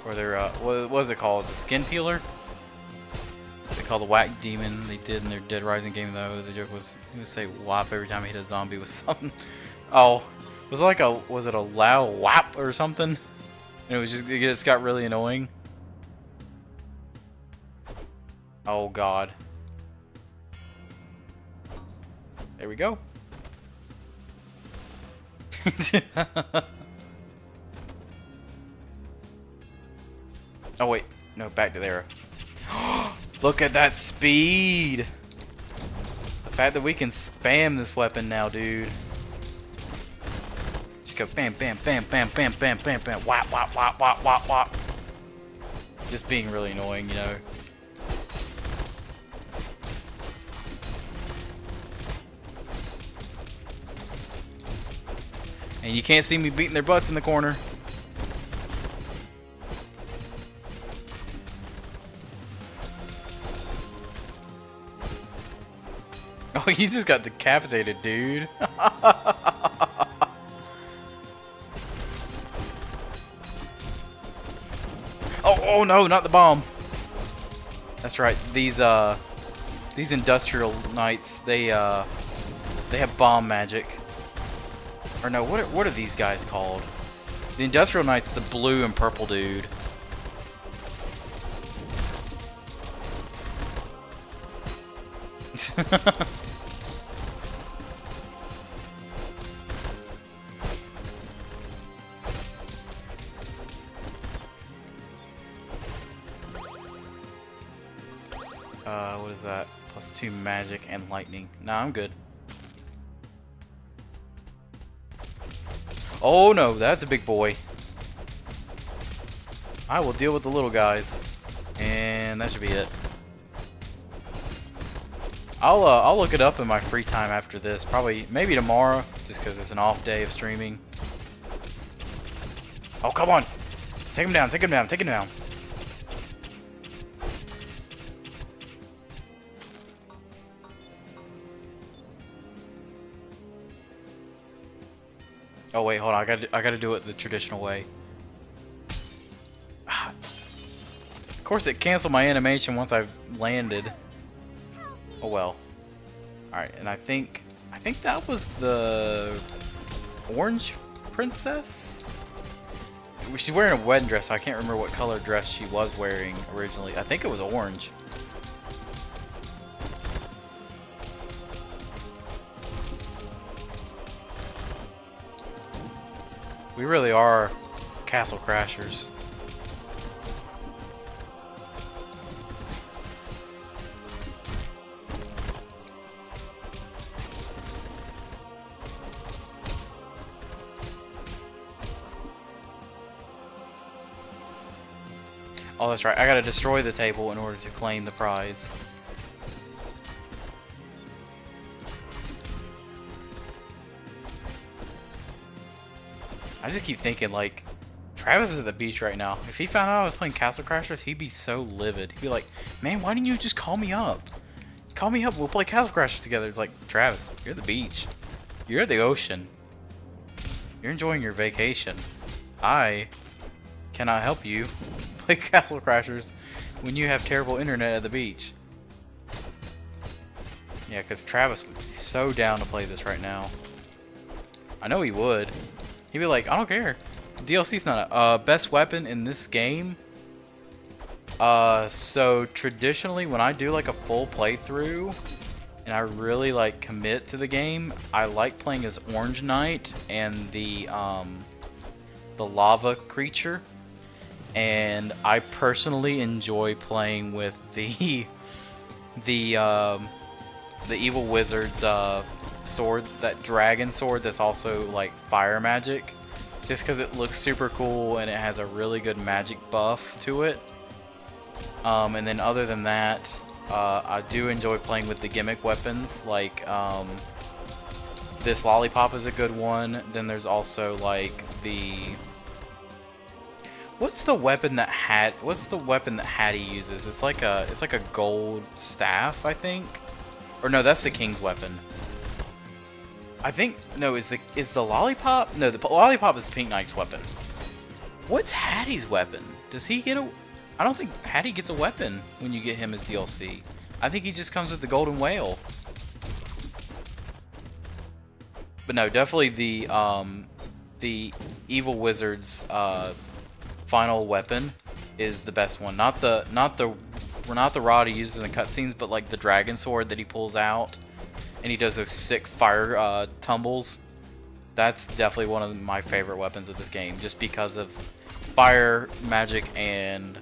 Or their, what is it called? It's a skin peeler? They call the whack demon. They did in their Dead Rising game, though. The joke was, he would say whop every time he hit a zombie with something. Oh. Was it like a, was it a loud whap or something? And it was just, it just got really annoying. Oh god. There we go. Oh wait, no, back to there. Look at that speed! The fact that we can spam this weapon now, dude. Just go bam, bam, bam, bam, bam, bam, bam, bam, whap, whap, whap, whap, whap, whap. Just being really annoying, you know. And you can't see me beating their butts in the corner. Oh, you just got decapitated, dude. Oh no, not the bomb. That's right. These industrial knights, they have bomb magic. Or no, what are these guys called? The industrial knights, the blue and purple dude. What is that? +2 magic and lightning. Nah, I'm good. Oh no, that's a big boy. I will deal with the little guys. And that should be it. I'll look it up in my free time after this. Probably, maybe tomorrow, just because it's an off day of streaming. Oh, come on! Take him down, take him down, take him down. Oh wait, hold on. I gotta do it the traditional way. Of course, it canceled my animation once I've landed. Oh well. All right, and I think that was the orange princess. She's wearing a wedding dress. So I can't remember what color dress she was wearing originally. I think it was orange. We really are castle crashers. Oh, that's right. I gotta destroy the table in order to claim the prize. I just keep thinking, like, Travis is at the beach right now. If he found out I was playing Castle Crashers, he'd be so livid. He'd be like, man, why didn't you just call me up? Call me up, we'll play Castle Crashers together. It's like, Travis, you're at the beach. You're at the ocean. You're enjoying your vacation. I cannot help you play Castle Crashers when you have terrible internet at the beach. Yeah, because Travis would be so down to play this right now. I know he would. He'd be like, I don't care. DLC's not a best weapon in this game. So traditionally when I do like a full playthrough and I really like commit to the game, I like playing as Orange Knight and the lava creature. And I personally enjoy playing with the evil wizard's sword, that dragon sword that's also like fire magic, just because it looks super cool and it has a really good magic buff to it. And then other than that, I do enjoy playing with the gimmick weapons, like this lollipop is a good one. Then there's also like what's the weapon that Hattie uses? It's like a gold staff, I think. Or no, that's the king's weapon. I think no, is the lollipop? No, the lollipop is the Pink Knight's weapon. What's Hattie's weapon? Does he get a? I don't think Hattie gets a weapon when you get him as DLC. I think he just comes with the golden whale. But no, definitely the evil wizard's final weapon is the best one. Not the rod he uses in the cutscenes, but like the dragon sword that he pulls out, and he does those sick fire tumbles. That's definitely one of my favorite weapons of this game, just because of fire magic and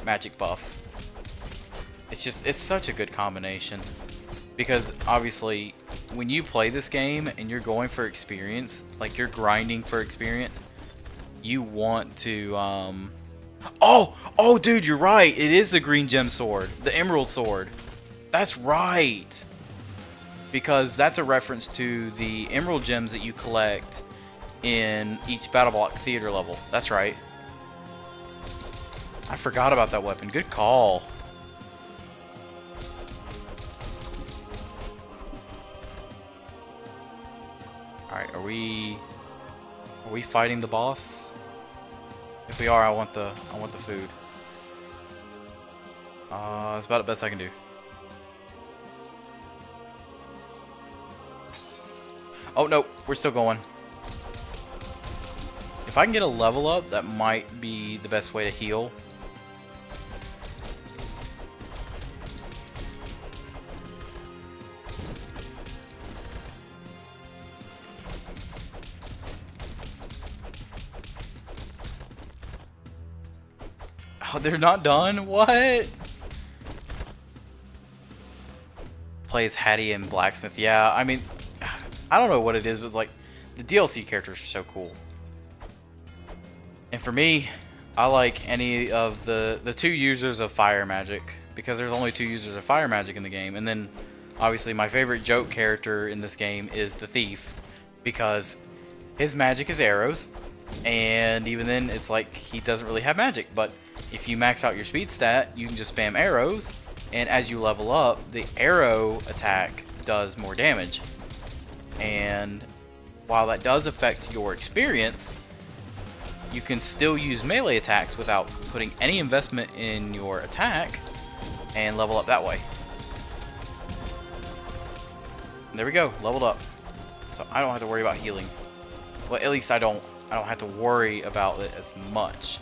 magic buff. It's such a good combination, because obviously when you play this game and you're going for experience, like you're grinding for experience, you want to oh dude, you're right, it is the green gem sword, the emerald sword. That's right, because that's a reference to the emerald gems that you collect in each Battle Block Theater level. That's right. I forgot about that weapon. Good call. Alright, are we fighting the boss? If we are, I want the food. It's about the best I can do. Oh no, we're still going. If I can get a level up, that might be the best way to heal. Oh, they're not done? What? Plays Hattie and Blacksmith. Yeah, I mean, I don't know what it is, but like, the DLC characters are so cool. And for me, I like any of the two users of fire magic, because there's only two users of fire magic in the game. And then, obviously, my favorite joke character in this game is the Thief, because his magic is arrows, and even then, it's like he doesn't really have magic. But if you max out your speed stat, you can just spam arrows, and as you level up, the arrow attack does more damage. And while that does affect your experience, you can still use melee attacks without putting any investment in your attack and level up that way. And there we go, leveled up. So I don't have to worry about healing. Well, at least I don't have to worry about it as much.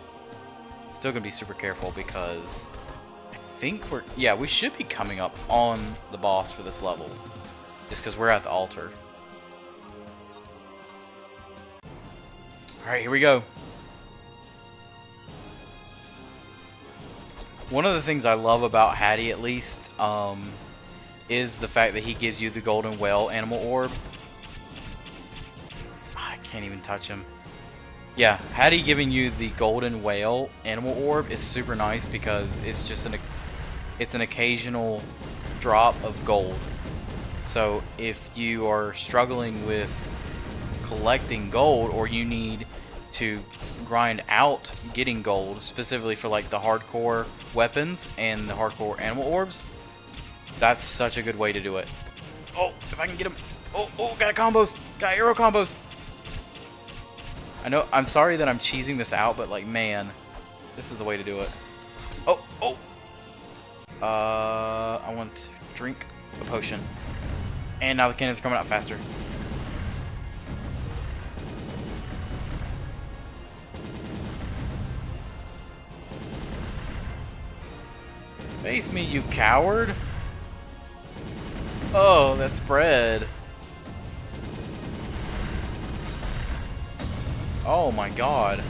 Still gonna be super careful, because I think we should be coming up on the boss for this level, just because we're at the altar. Alright, here we go. One of the things I love about Hattie, at least, is the fact that he gives you the golden whale animal orb. I can't even touch him. Yeah, Hattie giving you the golden whale animal orb is super nice because it's just an occasional drop of gold. So if you are struggling with collecting gold, or you need to grind out getting gold specifically for like the hardcore weapons and the hardcore animal orbs, that's such a good way to do it. Oh, if I can get him. Oh, got combos. Got arrow combos. I know, I'm sorry that I'm cheesing this out, but like, man, this is the way to do it. Oh. I want to drink a potion. And now the cannon's coming out faster. Face me, you coward. Oh, that spread. Oh my god.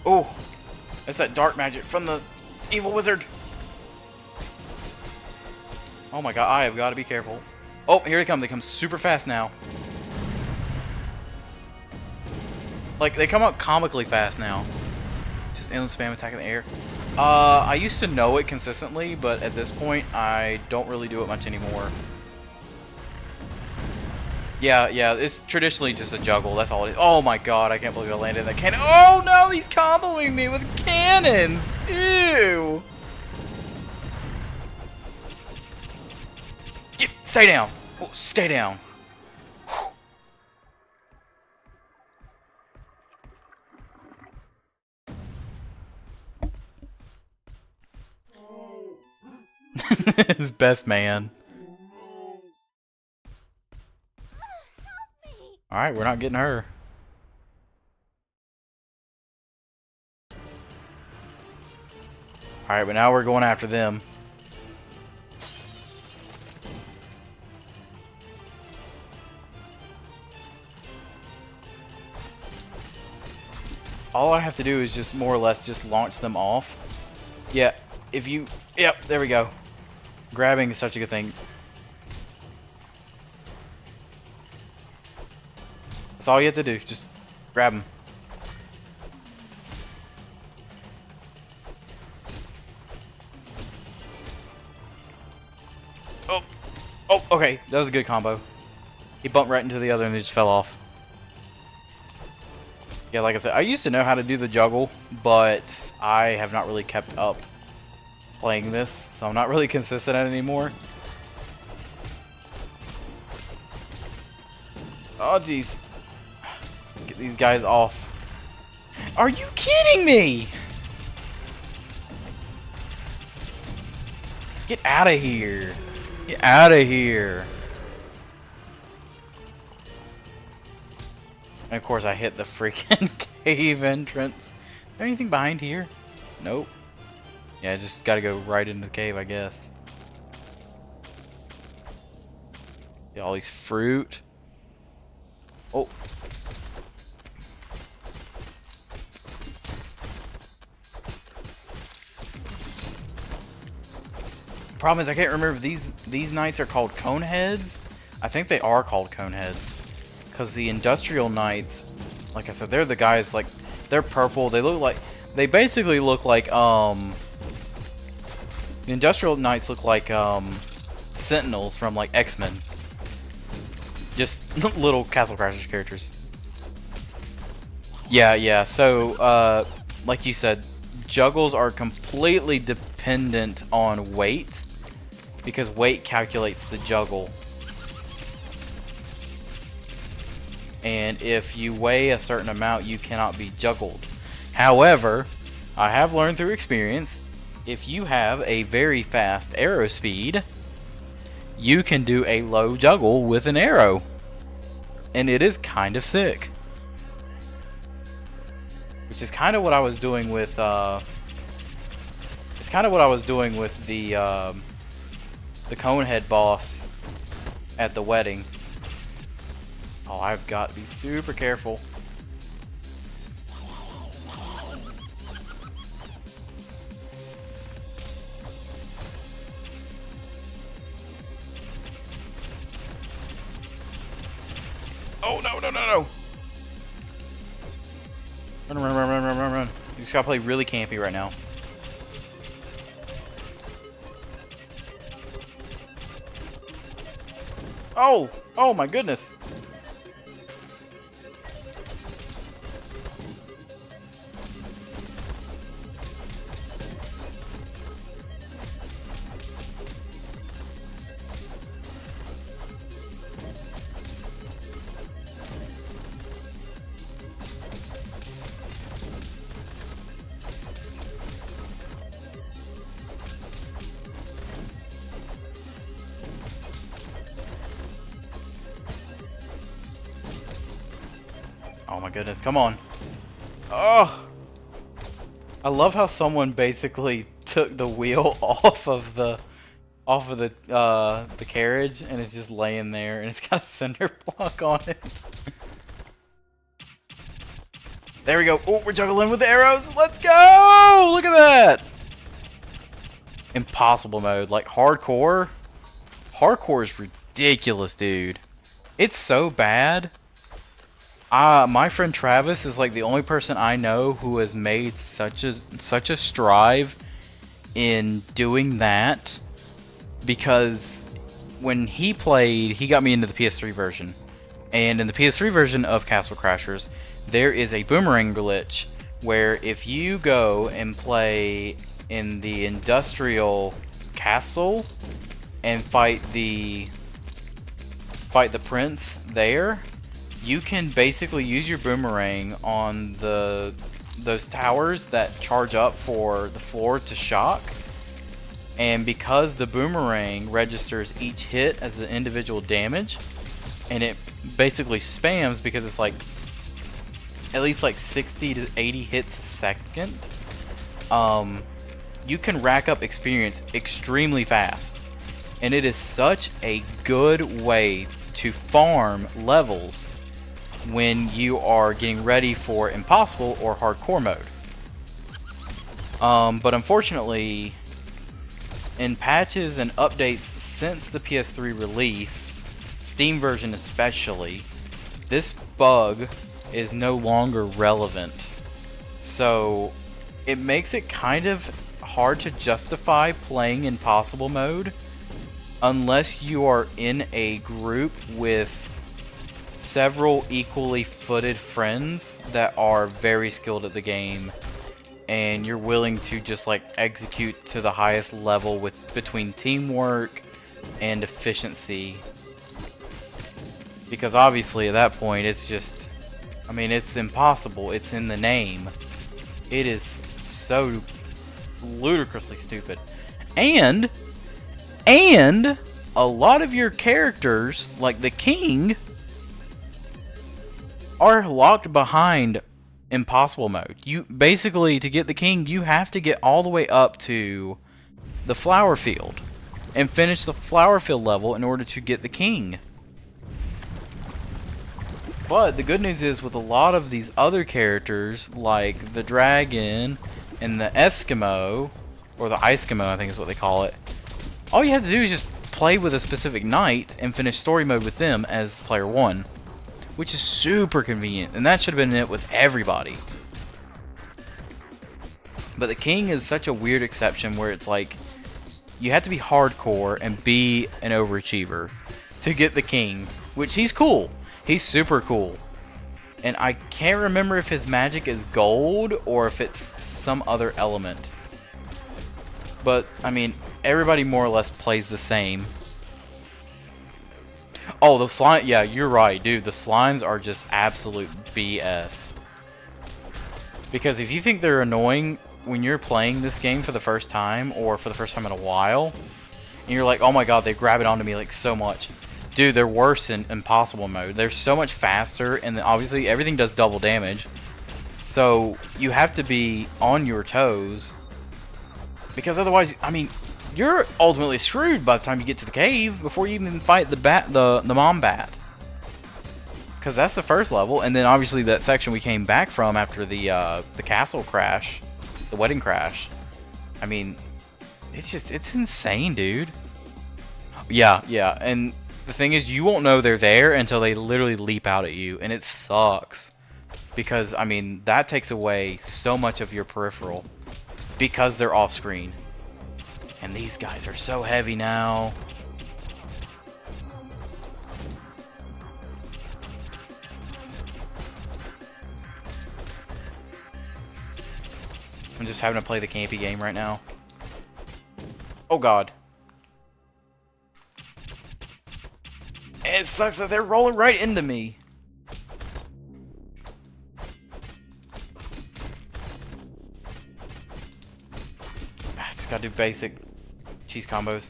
Oh, it's that dark magic from the evil wizard. Oh my god, I have got to be careful. Oh, here they come. They come super fast now. Like, they come out comically fast now. Just endless spam attack in the air. I used to know it consistently, but at this point, I don't really do it much anymore. Yeah, it's traditionally just a juggle. That's all it is. Oh my god, I can't believe I landed in that cannon. Oh no, he's comboing me with cannons! Ew! Stay down! Oh, stay down. His best man. Alright, we're not getting her. Alright, but now we're going after them. All I have to do is just more or less just launch them off. Yeah, if you... Yep, there we go. Grabbing is such a good thing. That's all you have to do. Just grab them. Oh, okay. That was a good combo. He bumped right into the other and he just fell off. Yeah, like I said, I used to know how to do the juggle, but I have not really kept up playing this, so I'm not really consistent at it anymore. Oh, jeez. Get these guys off. Are you kidding me? Get out of here. Get out of here. And of course I hit the freaking cave entrance. Is there anything behind here? Nope. Yeah, I just gotta go right into the cave, I guess. Get all these fruit. Oh. Problem is I can't remember if these knights are called cone heads. I think they are called cone heads. Because the industrial knights, like I said, they're the guys, like, they're purple. They look like, they basically look like, the industrial knights look like, sentinels from, like, X-Men. Just little Castle Crashers characters. Yeah, so, like you said, juggles are completely dependent on weight, because weight calculates the juggle. And if you weigh a certain amount, you cannot be juggled. However, I have learned through experience, if you have a very fast arrow speed, you can do a low juggle with an arrow. And it is kind of sick. Which is kind of what I was doing with, it's kind of what I was doing with the Conehead boss at the wedding. Oh, I've got to be super careful. Oh, no, no, no, no. Run, run, run, run, run, run, run. You just gotta play really campy right now. Oh! Oh my goodness! Oh my goodness, come on. Oh! I love how someone basically took the wheel off of the carriage and it's just laying there and it's got a cinder block on it. There we go. Oh, we're juggling with the arrows. Let's go! Look at that! Impossible mode. Like, hardcore. Hardcore is ridiculous, dude. It's so bad. My friend Travis is like the only person I know who has made such a strive in doing that, because when he played, he got me into the PS3 version, and in the PS3 version of Castle Crashers, there is a boomerang glitch where if you go and play in the industrial castle and fight the prince there, you can basically use your boomerang on those towers that charge up for the floor to shock. And because the boomerang registers each hit as an individual damage, and it basically spams because it's like at least like 60 to 80 hits a second, you can rack up experience extremely fast. And it is such a good way to farm levels when you are getting ready for impossible or hardcore mode. But unfortunately, in patches and updates since the PS3 release, Steam version especially, this bug is no longer relevant. So it makes it kind of hard to justify playing impossible mode unless you are in a group with several equally footed friends that are very skilled at the game, and you're willing to just like execute to the highest level with between teamwork and efficiency. Because obviously at that point it's just, I mean, it's impossible. It's in the name. It is so ludicrously stupid. And a lot of your characters, like the king, are locked behind impossible mode. You basically, to get the king, you have to get all the way up to the flower field and finish the flower field level in order to get the king. But the good news is, with a lot of these other characters like the dragon and the Eskimo, or the Icemo I think is what they call it, all you have to do is just play with a specific knight and finish story mode with them as player 1. Which is super convenient, and that should have been it with everybody. But the king is such a weird exception where it's like, you have to be hardcore and be an overachiever to get the king, which he's cool. He's super cool. And I can't remember if his magic is gold or if it's some other element. But, I mean, everybody more or less plays the same. Oh, the slime. Yeah, you're right, dude. The slimes are just absolute BS. Because if you think they're annoying when you're playing this game for the first time, or for the first time in a while, and you're like, oh my god, they grab it onto me like so much. Dude, they're worse in impossible mode. They're so much faster, and obviously everything does double damage. So you have to be on your toes. Because otherwise, I mean, you're ultimately screwed by the time you get to the cave before you even fight the mom bat. Because that's the first level, and then obviously that section we came back from after the castle crash, the wedding crash. I mean, it's insane, dude. Yeah, and the thing is, you won't know they're there until they literally leap out at you, and it sucks. Because, I mean, that takes away so much of your peripheral. Because they're off screen. And these guys are so heavy now. I'm just having to play the campy game right now. Oh god. And it sucks that they're rolling right into me. I just gotta do basic cheese combos.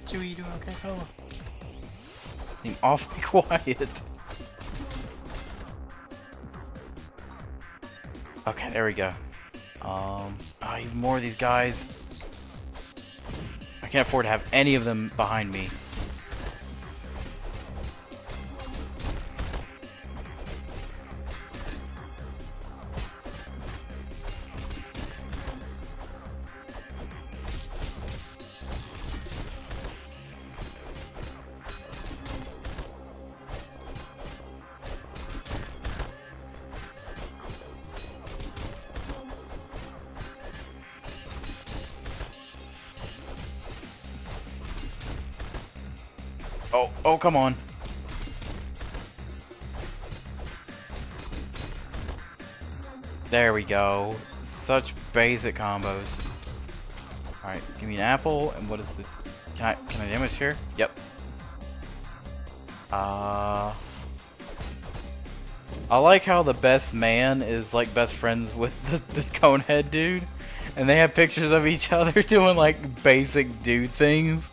Chewie, you doing okay, fella? Seem awfully quiet. Okay, there we go. Oh, even more of these guys. I can't afford to have any of them behind me. Oh, come on. There we go. Such basic combos. Alright, give me an apple, and what is the... Can I damage here? Yep. I like how the best man is like best friends with the Conehead dude. And they have pictures of each other doing like basic dude things.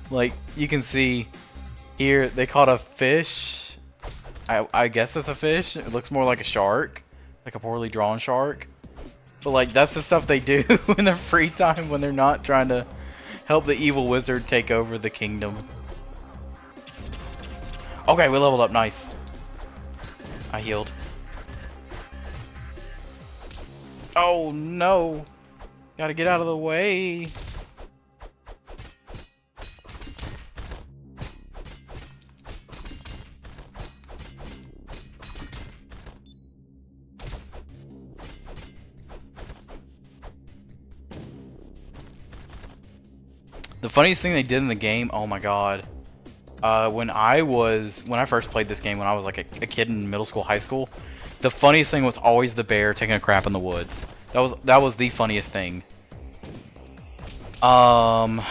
Like, you can see... Here, they caught a fish. I guess it's a fish. It looks more like a shark. Like a poorly drawn shark. But, like, that's the stuff they do in their free time when they're not trying to help the evil wizard take over the kingdom. Okay, we leveled up. Nice. I healed. Oh, no. Gotta get out of the way. The funniest thing they did in the game, oh my god. When I first played this game, when I was like a kid in middle school, high school, the funniest thing was always the bear taking a crap in the woods. That was the funniest thing. Problem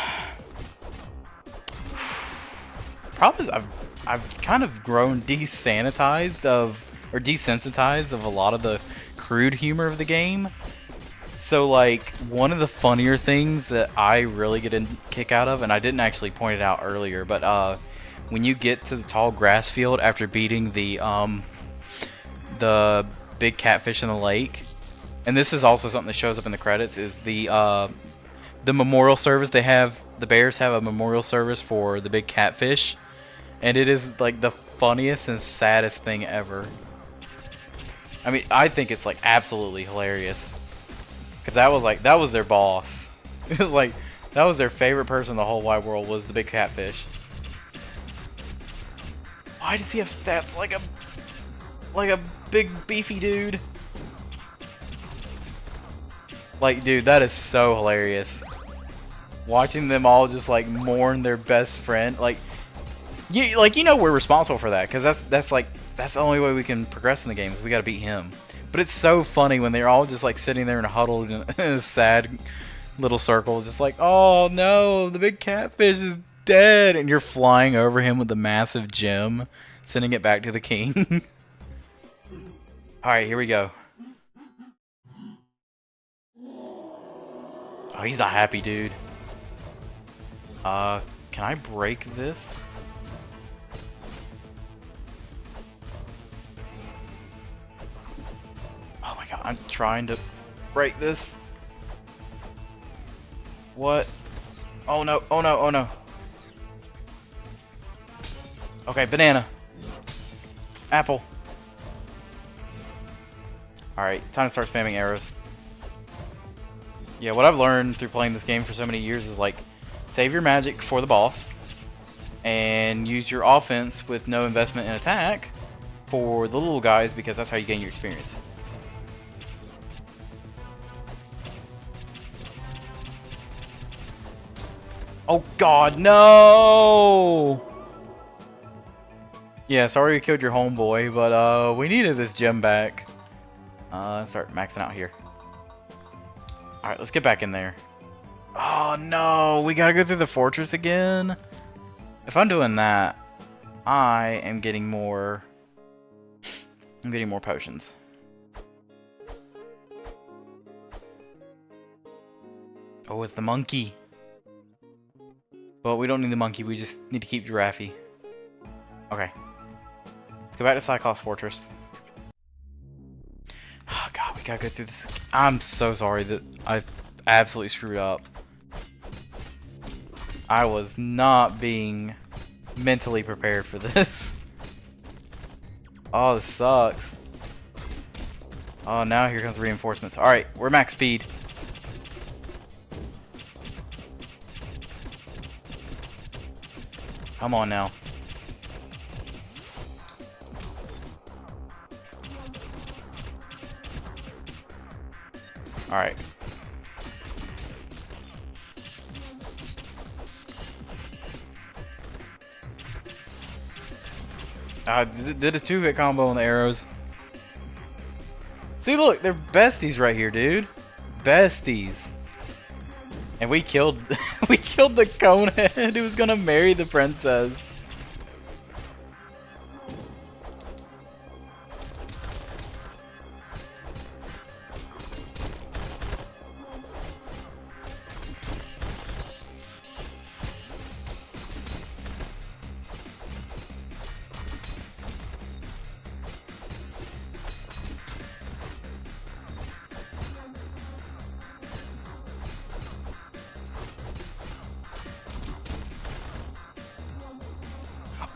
is I've kind of grown desensitized of a lot of the crude humor of the game. So, like, one of the funnier things that I really get a kick out of, and I didn't actually point it out earlier, but when you get to the tall grass field after beating the big catfish in the lake, and this is also something that shows up in the credits, is the memorial service they have. The bears have a memorial service for the big catfish, and it is like the funniest and saddest thing ever. I mean, I think it's like absolutely hilarious. Because that was their boss. It was like, that was their favorite person in the whole wide world was the big catfish. Why does he have stats like a big beefy dude? Like, dude, that is so hilarious. Watching them all just like mourn their best friend. Like you know we're responsible for that. Because that's the only way we can progress in the game is we gotta beat him. But it's so funny when they're all just like sitting there and huddled in a sad little circle, just like, oh no, the big catfish is dead, and you're flying over him with a massive gem, sending it back to the king. Alright, here we go. Oh, he's not happy, dude. Can I break this? Oh my god, I'm trying to break this. What? Oh no, oh no, oh no. Okay, banana. Apple. Alright, time to start spamming arrows. Yeah, what I've learned through playing this game for so many years is like, save your magic for the boss, and use your offense with no investment in attack for the little guys, because that's how you gain your experience. Oh god, no! Yeah, sorry we killed your homeboy, but we needed this gem back. Start maxing out here. Alright, let's get back in there. Oh no, we gotta go through the fortress again? If I'm doing that, I am getting more... I'm getting more potions. Oh, it's the monkey. But we don't need the monkey, we just need to keep Giraffe. Okay. Let's go back to Cyclops Fortress. Oh god, we gotta go through this. I'm so sorry that I've absolutely screwed up. I was not being mentally prepared for this. Oh, this sucks. Oh, now here comes reinforcements. Alright, we're max speed. Come on now. Alright. Did a 2-hit combo on the arrows. See, look, they're besties right here, dude. Besties. And we killed we killed the Conehead who was gonna marry the princess.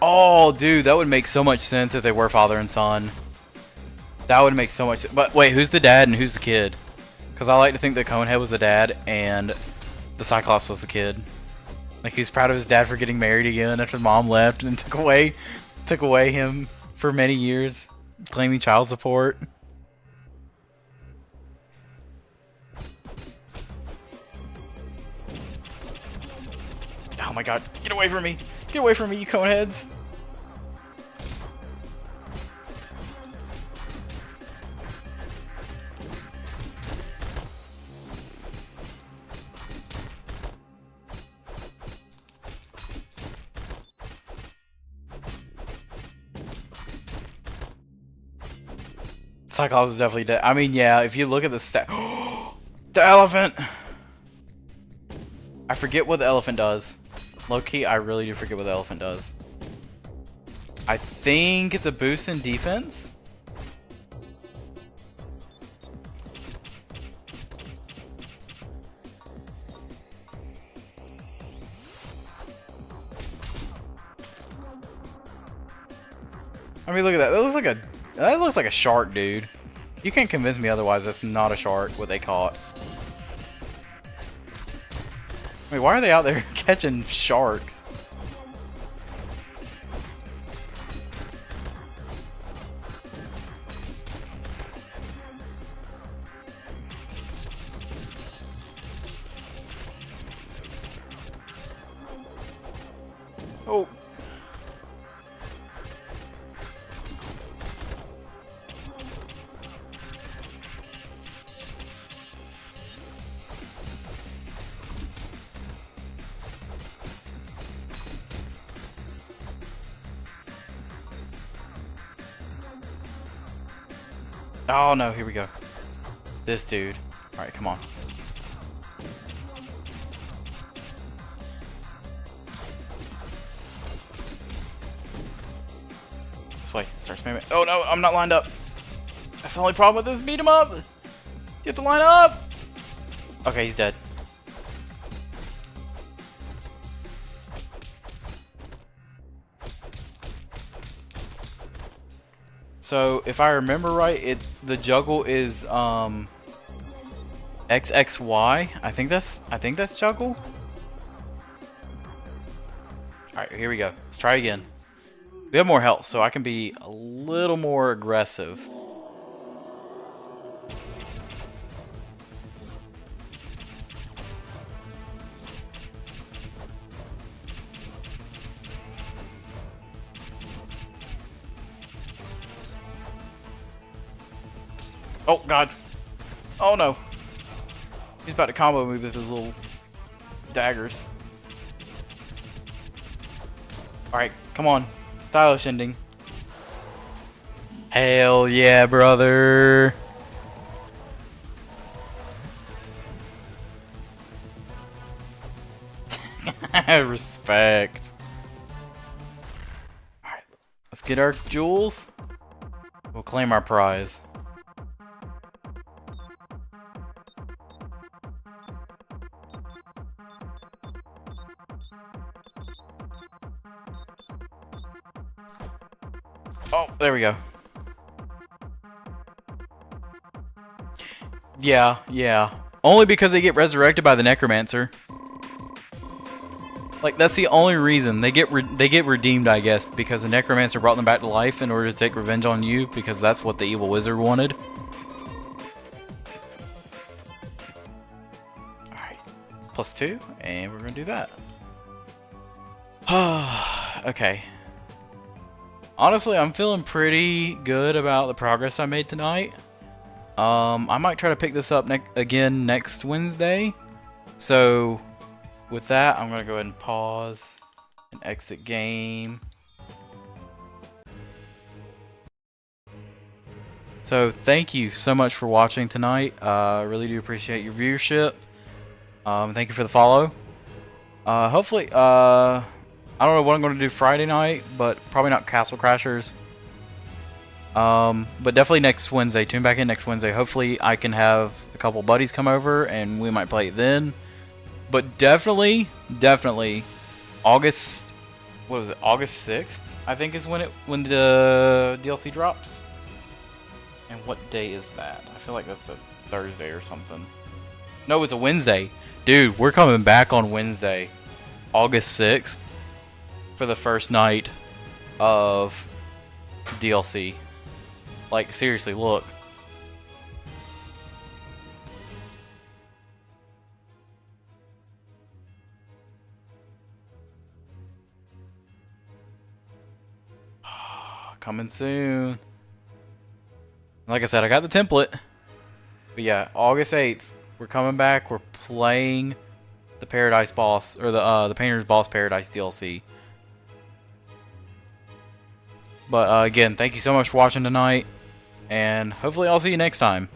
Oh, dude, that would make so much sense if they were father and son. That would make so much sense. But wait, who's the dad and who's the kid? Because I like to think that Conehead was the dad and the Cyclops was the kid. Like, he's proud of his dad for getting married again after mom left and took away him for many years, claiming child support. Oh my god, get away from me! Get away from me, you Coneheads! Cyclops is definitely dead. I mean, yeah, if you look at the stat... The elephant! I forget what the elephant does. Low-key, I really do forget what the elephant does. I think it's a boost in defense? I mean, look at that. That looks like a shark, dude. You can't convince me otherwise. That's not a shark, what they caught. Wait, why are they out there catching sharks? Oh. Oh no, here we go. This dude. Alright, come on. This way. Start spamming. Oh no, I'm not lined up. That's the only problem with this beat 'em up. You have to line up. Okay, he's dead. So if I remember right, the juggle is XXY. I think that's juggle. All right, here we go. Let's try again. We have more health, so I can be a little more aggressive. Oh, God. Oh, no. He's about to combo me with his little daggers. Alright, come on. Stylish ending. Hell yeah, brother. Respect. Alright, let's get our jewels. We'll claim our prize. Oh, there we go. Yeah, yeah. Only because they get resurrected by the Necromancer. Like, that's the only reason. They get redeemed, I guess, because the Necromancer brought them back to life in order to take revenge on you, because that's what the evil wizard wanted. Alright. +2, and we're gonna do that. Okay. Honestly, I'm feeling pretty good about the progress I made tonight. I might try to pick this up again next Wednesday. So, with that, I'm going to go ahead and pause and exit game. So, thank you so much for watching tonight. I really do appreciate your viewership. Thank you for the follow. Hopefully, I don't know what I'm going to do Friday night, but probably not Castle Crashers. But definitely next Wednesday. Tune back in next Wednesday. Hopefully I can have a couple buddies come over and we might play it then. But definitely August, what is it? August 6th, I think is when the DLC drops. And what day is that? I feel like that's a Thursday or something. No, it's a Wednesday. Dude, we're coming back on Wednesday, August 6th. For the first night of DLC. Like, seriously, look. Coming soon. Like I said, I got the template. But yeah, August 8th, we're coming back. We're playing the Paradise Boss, or the Painter's Boss Paradise DLC. But again, thank you so much for watching tonight, and hopefully I'll see you next time.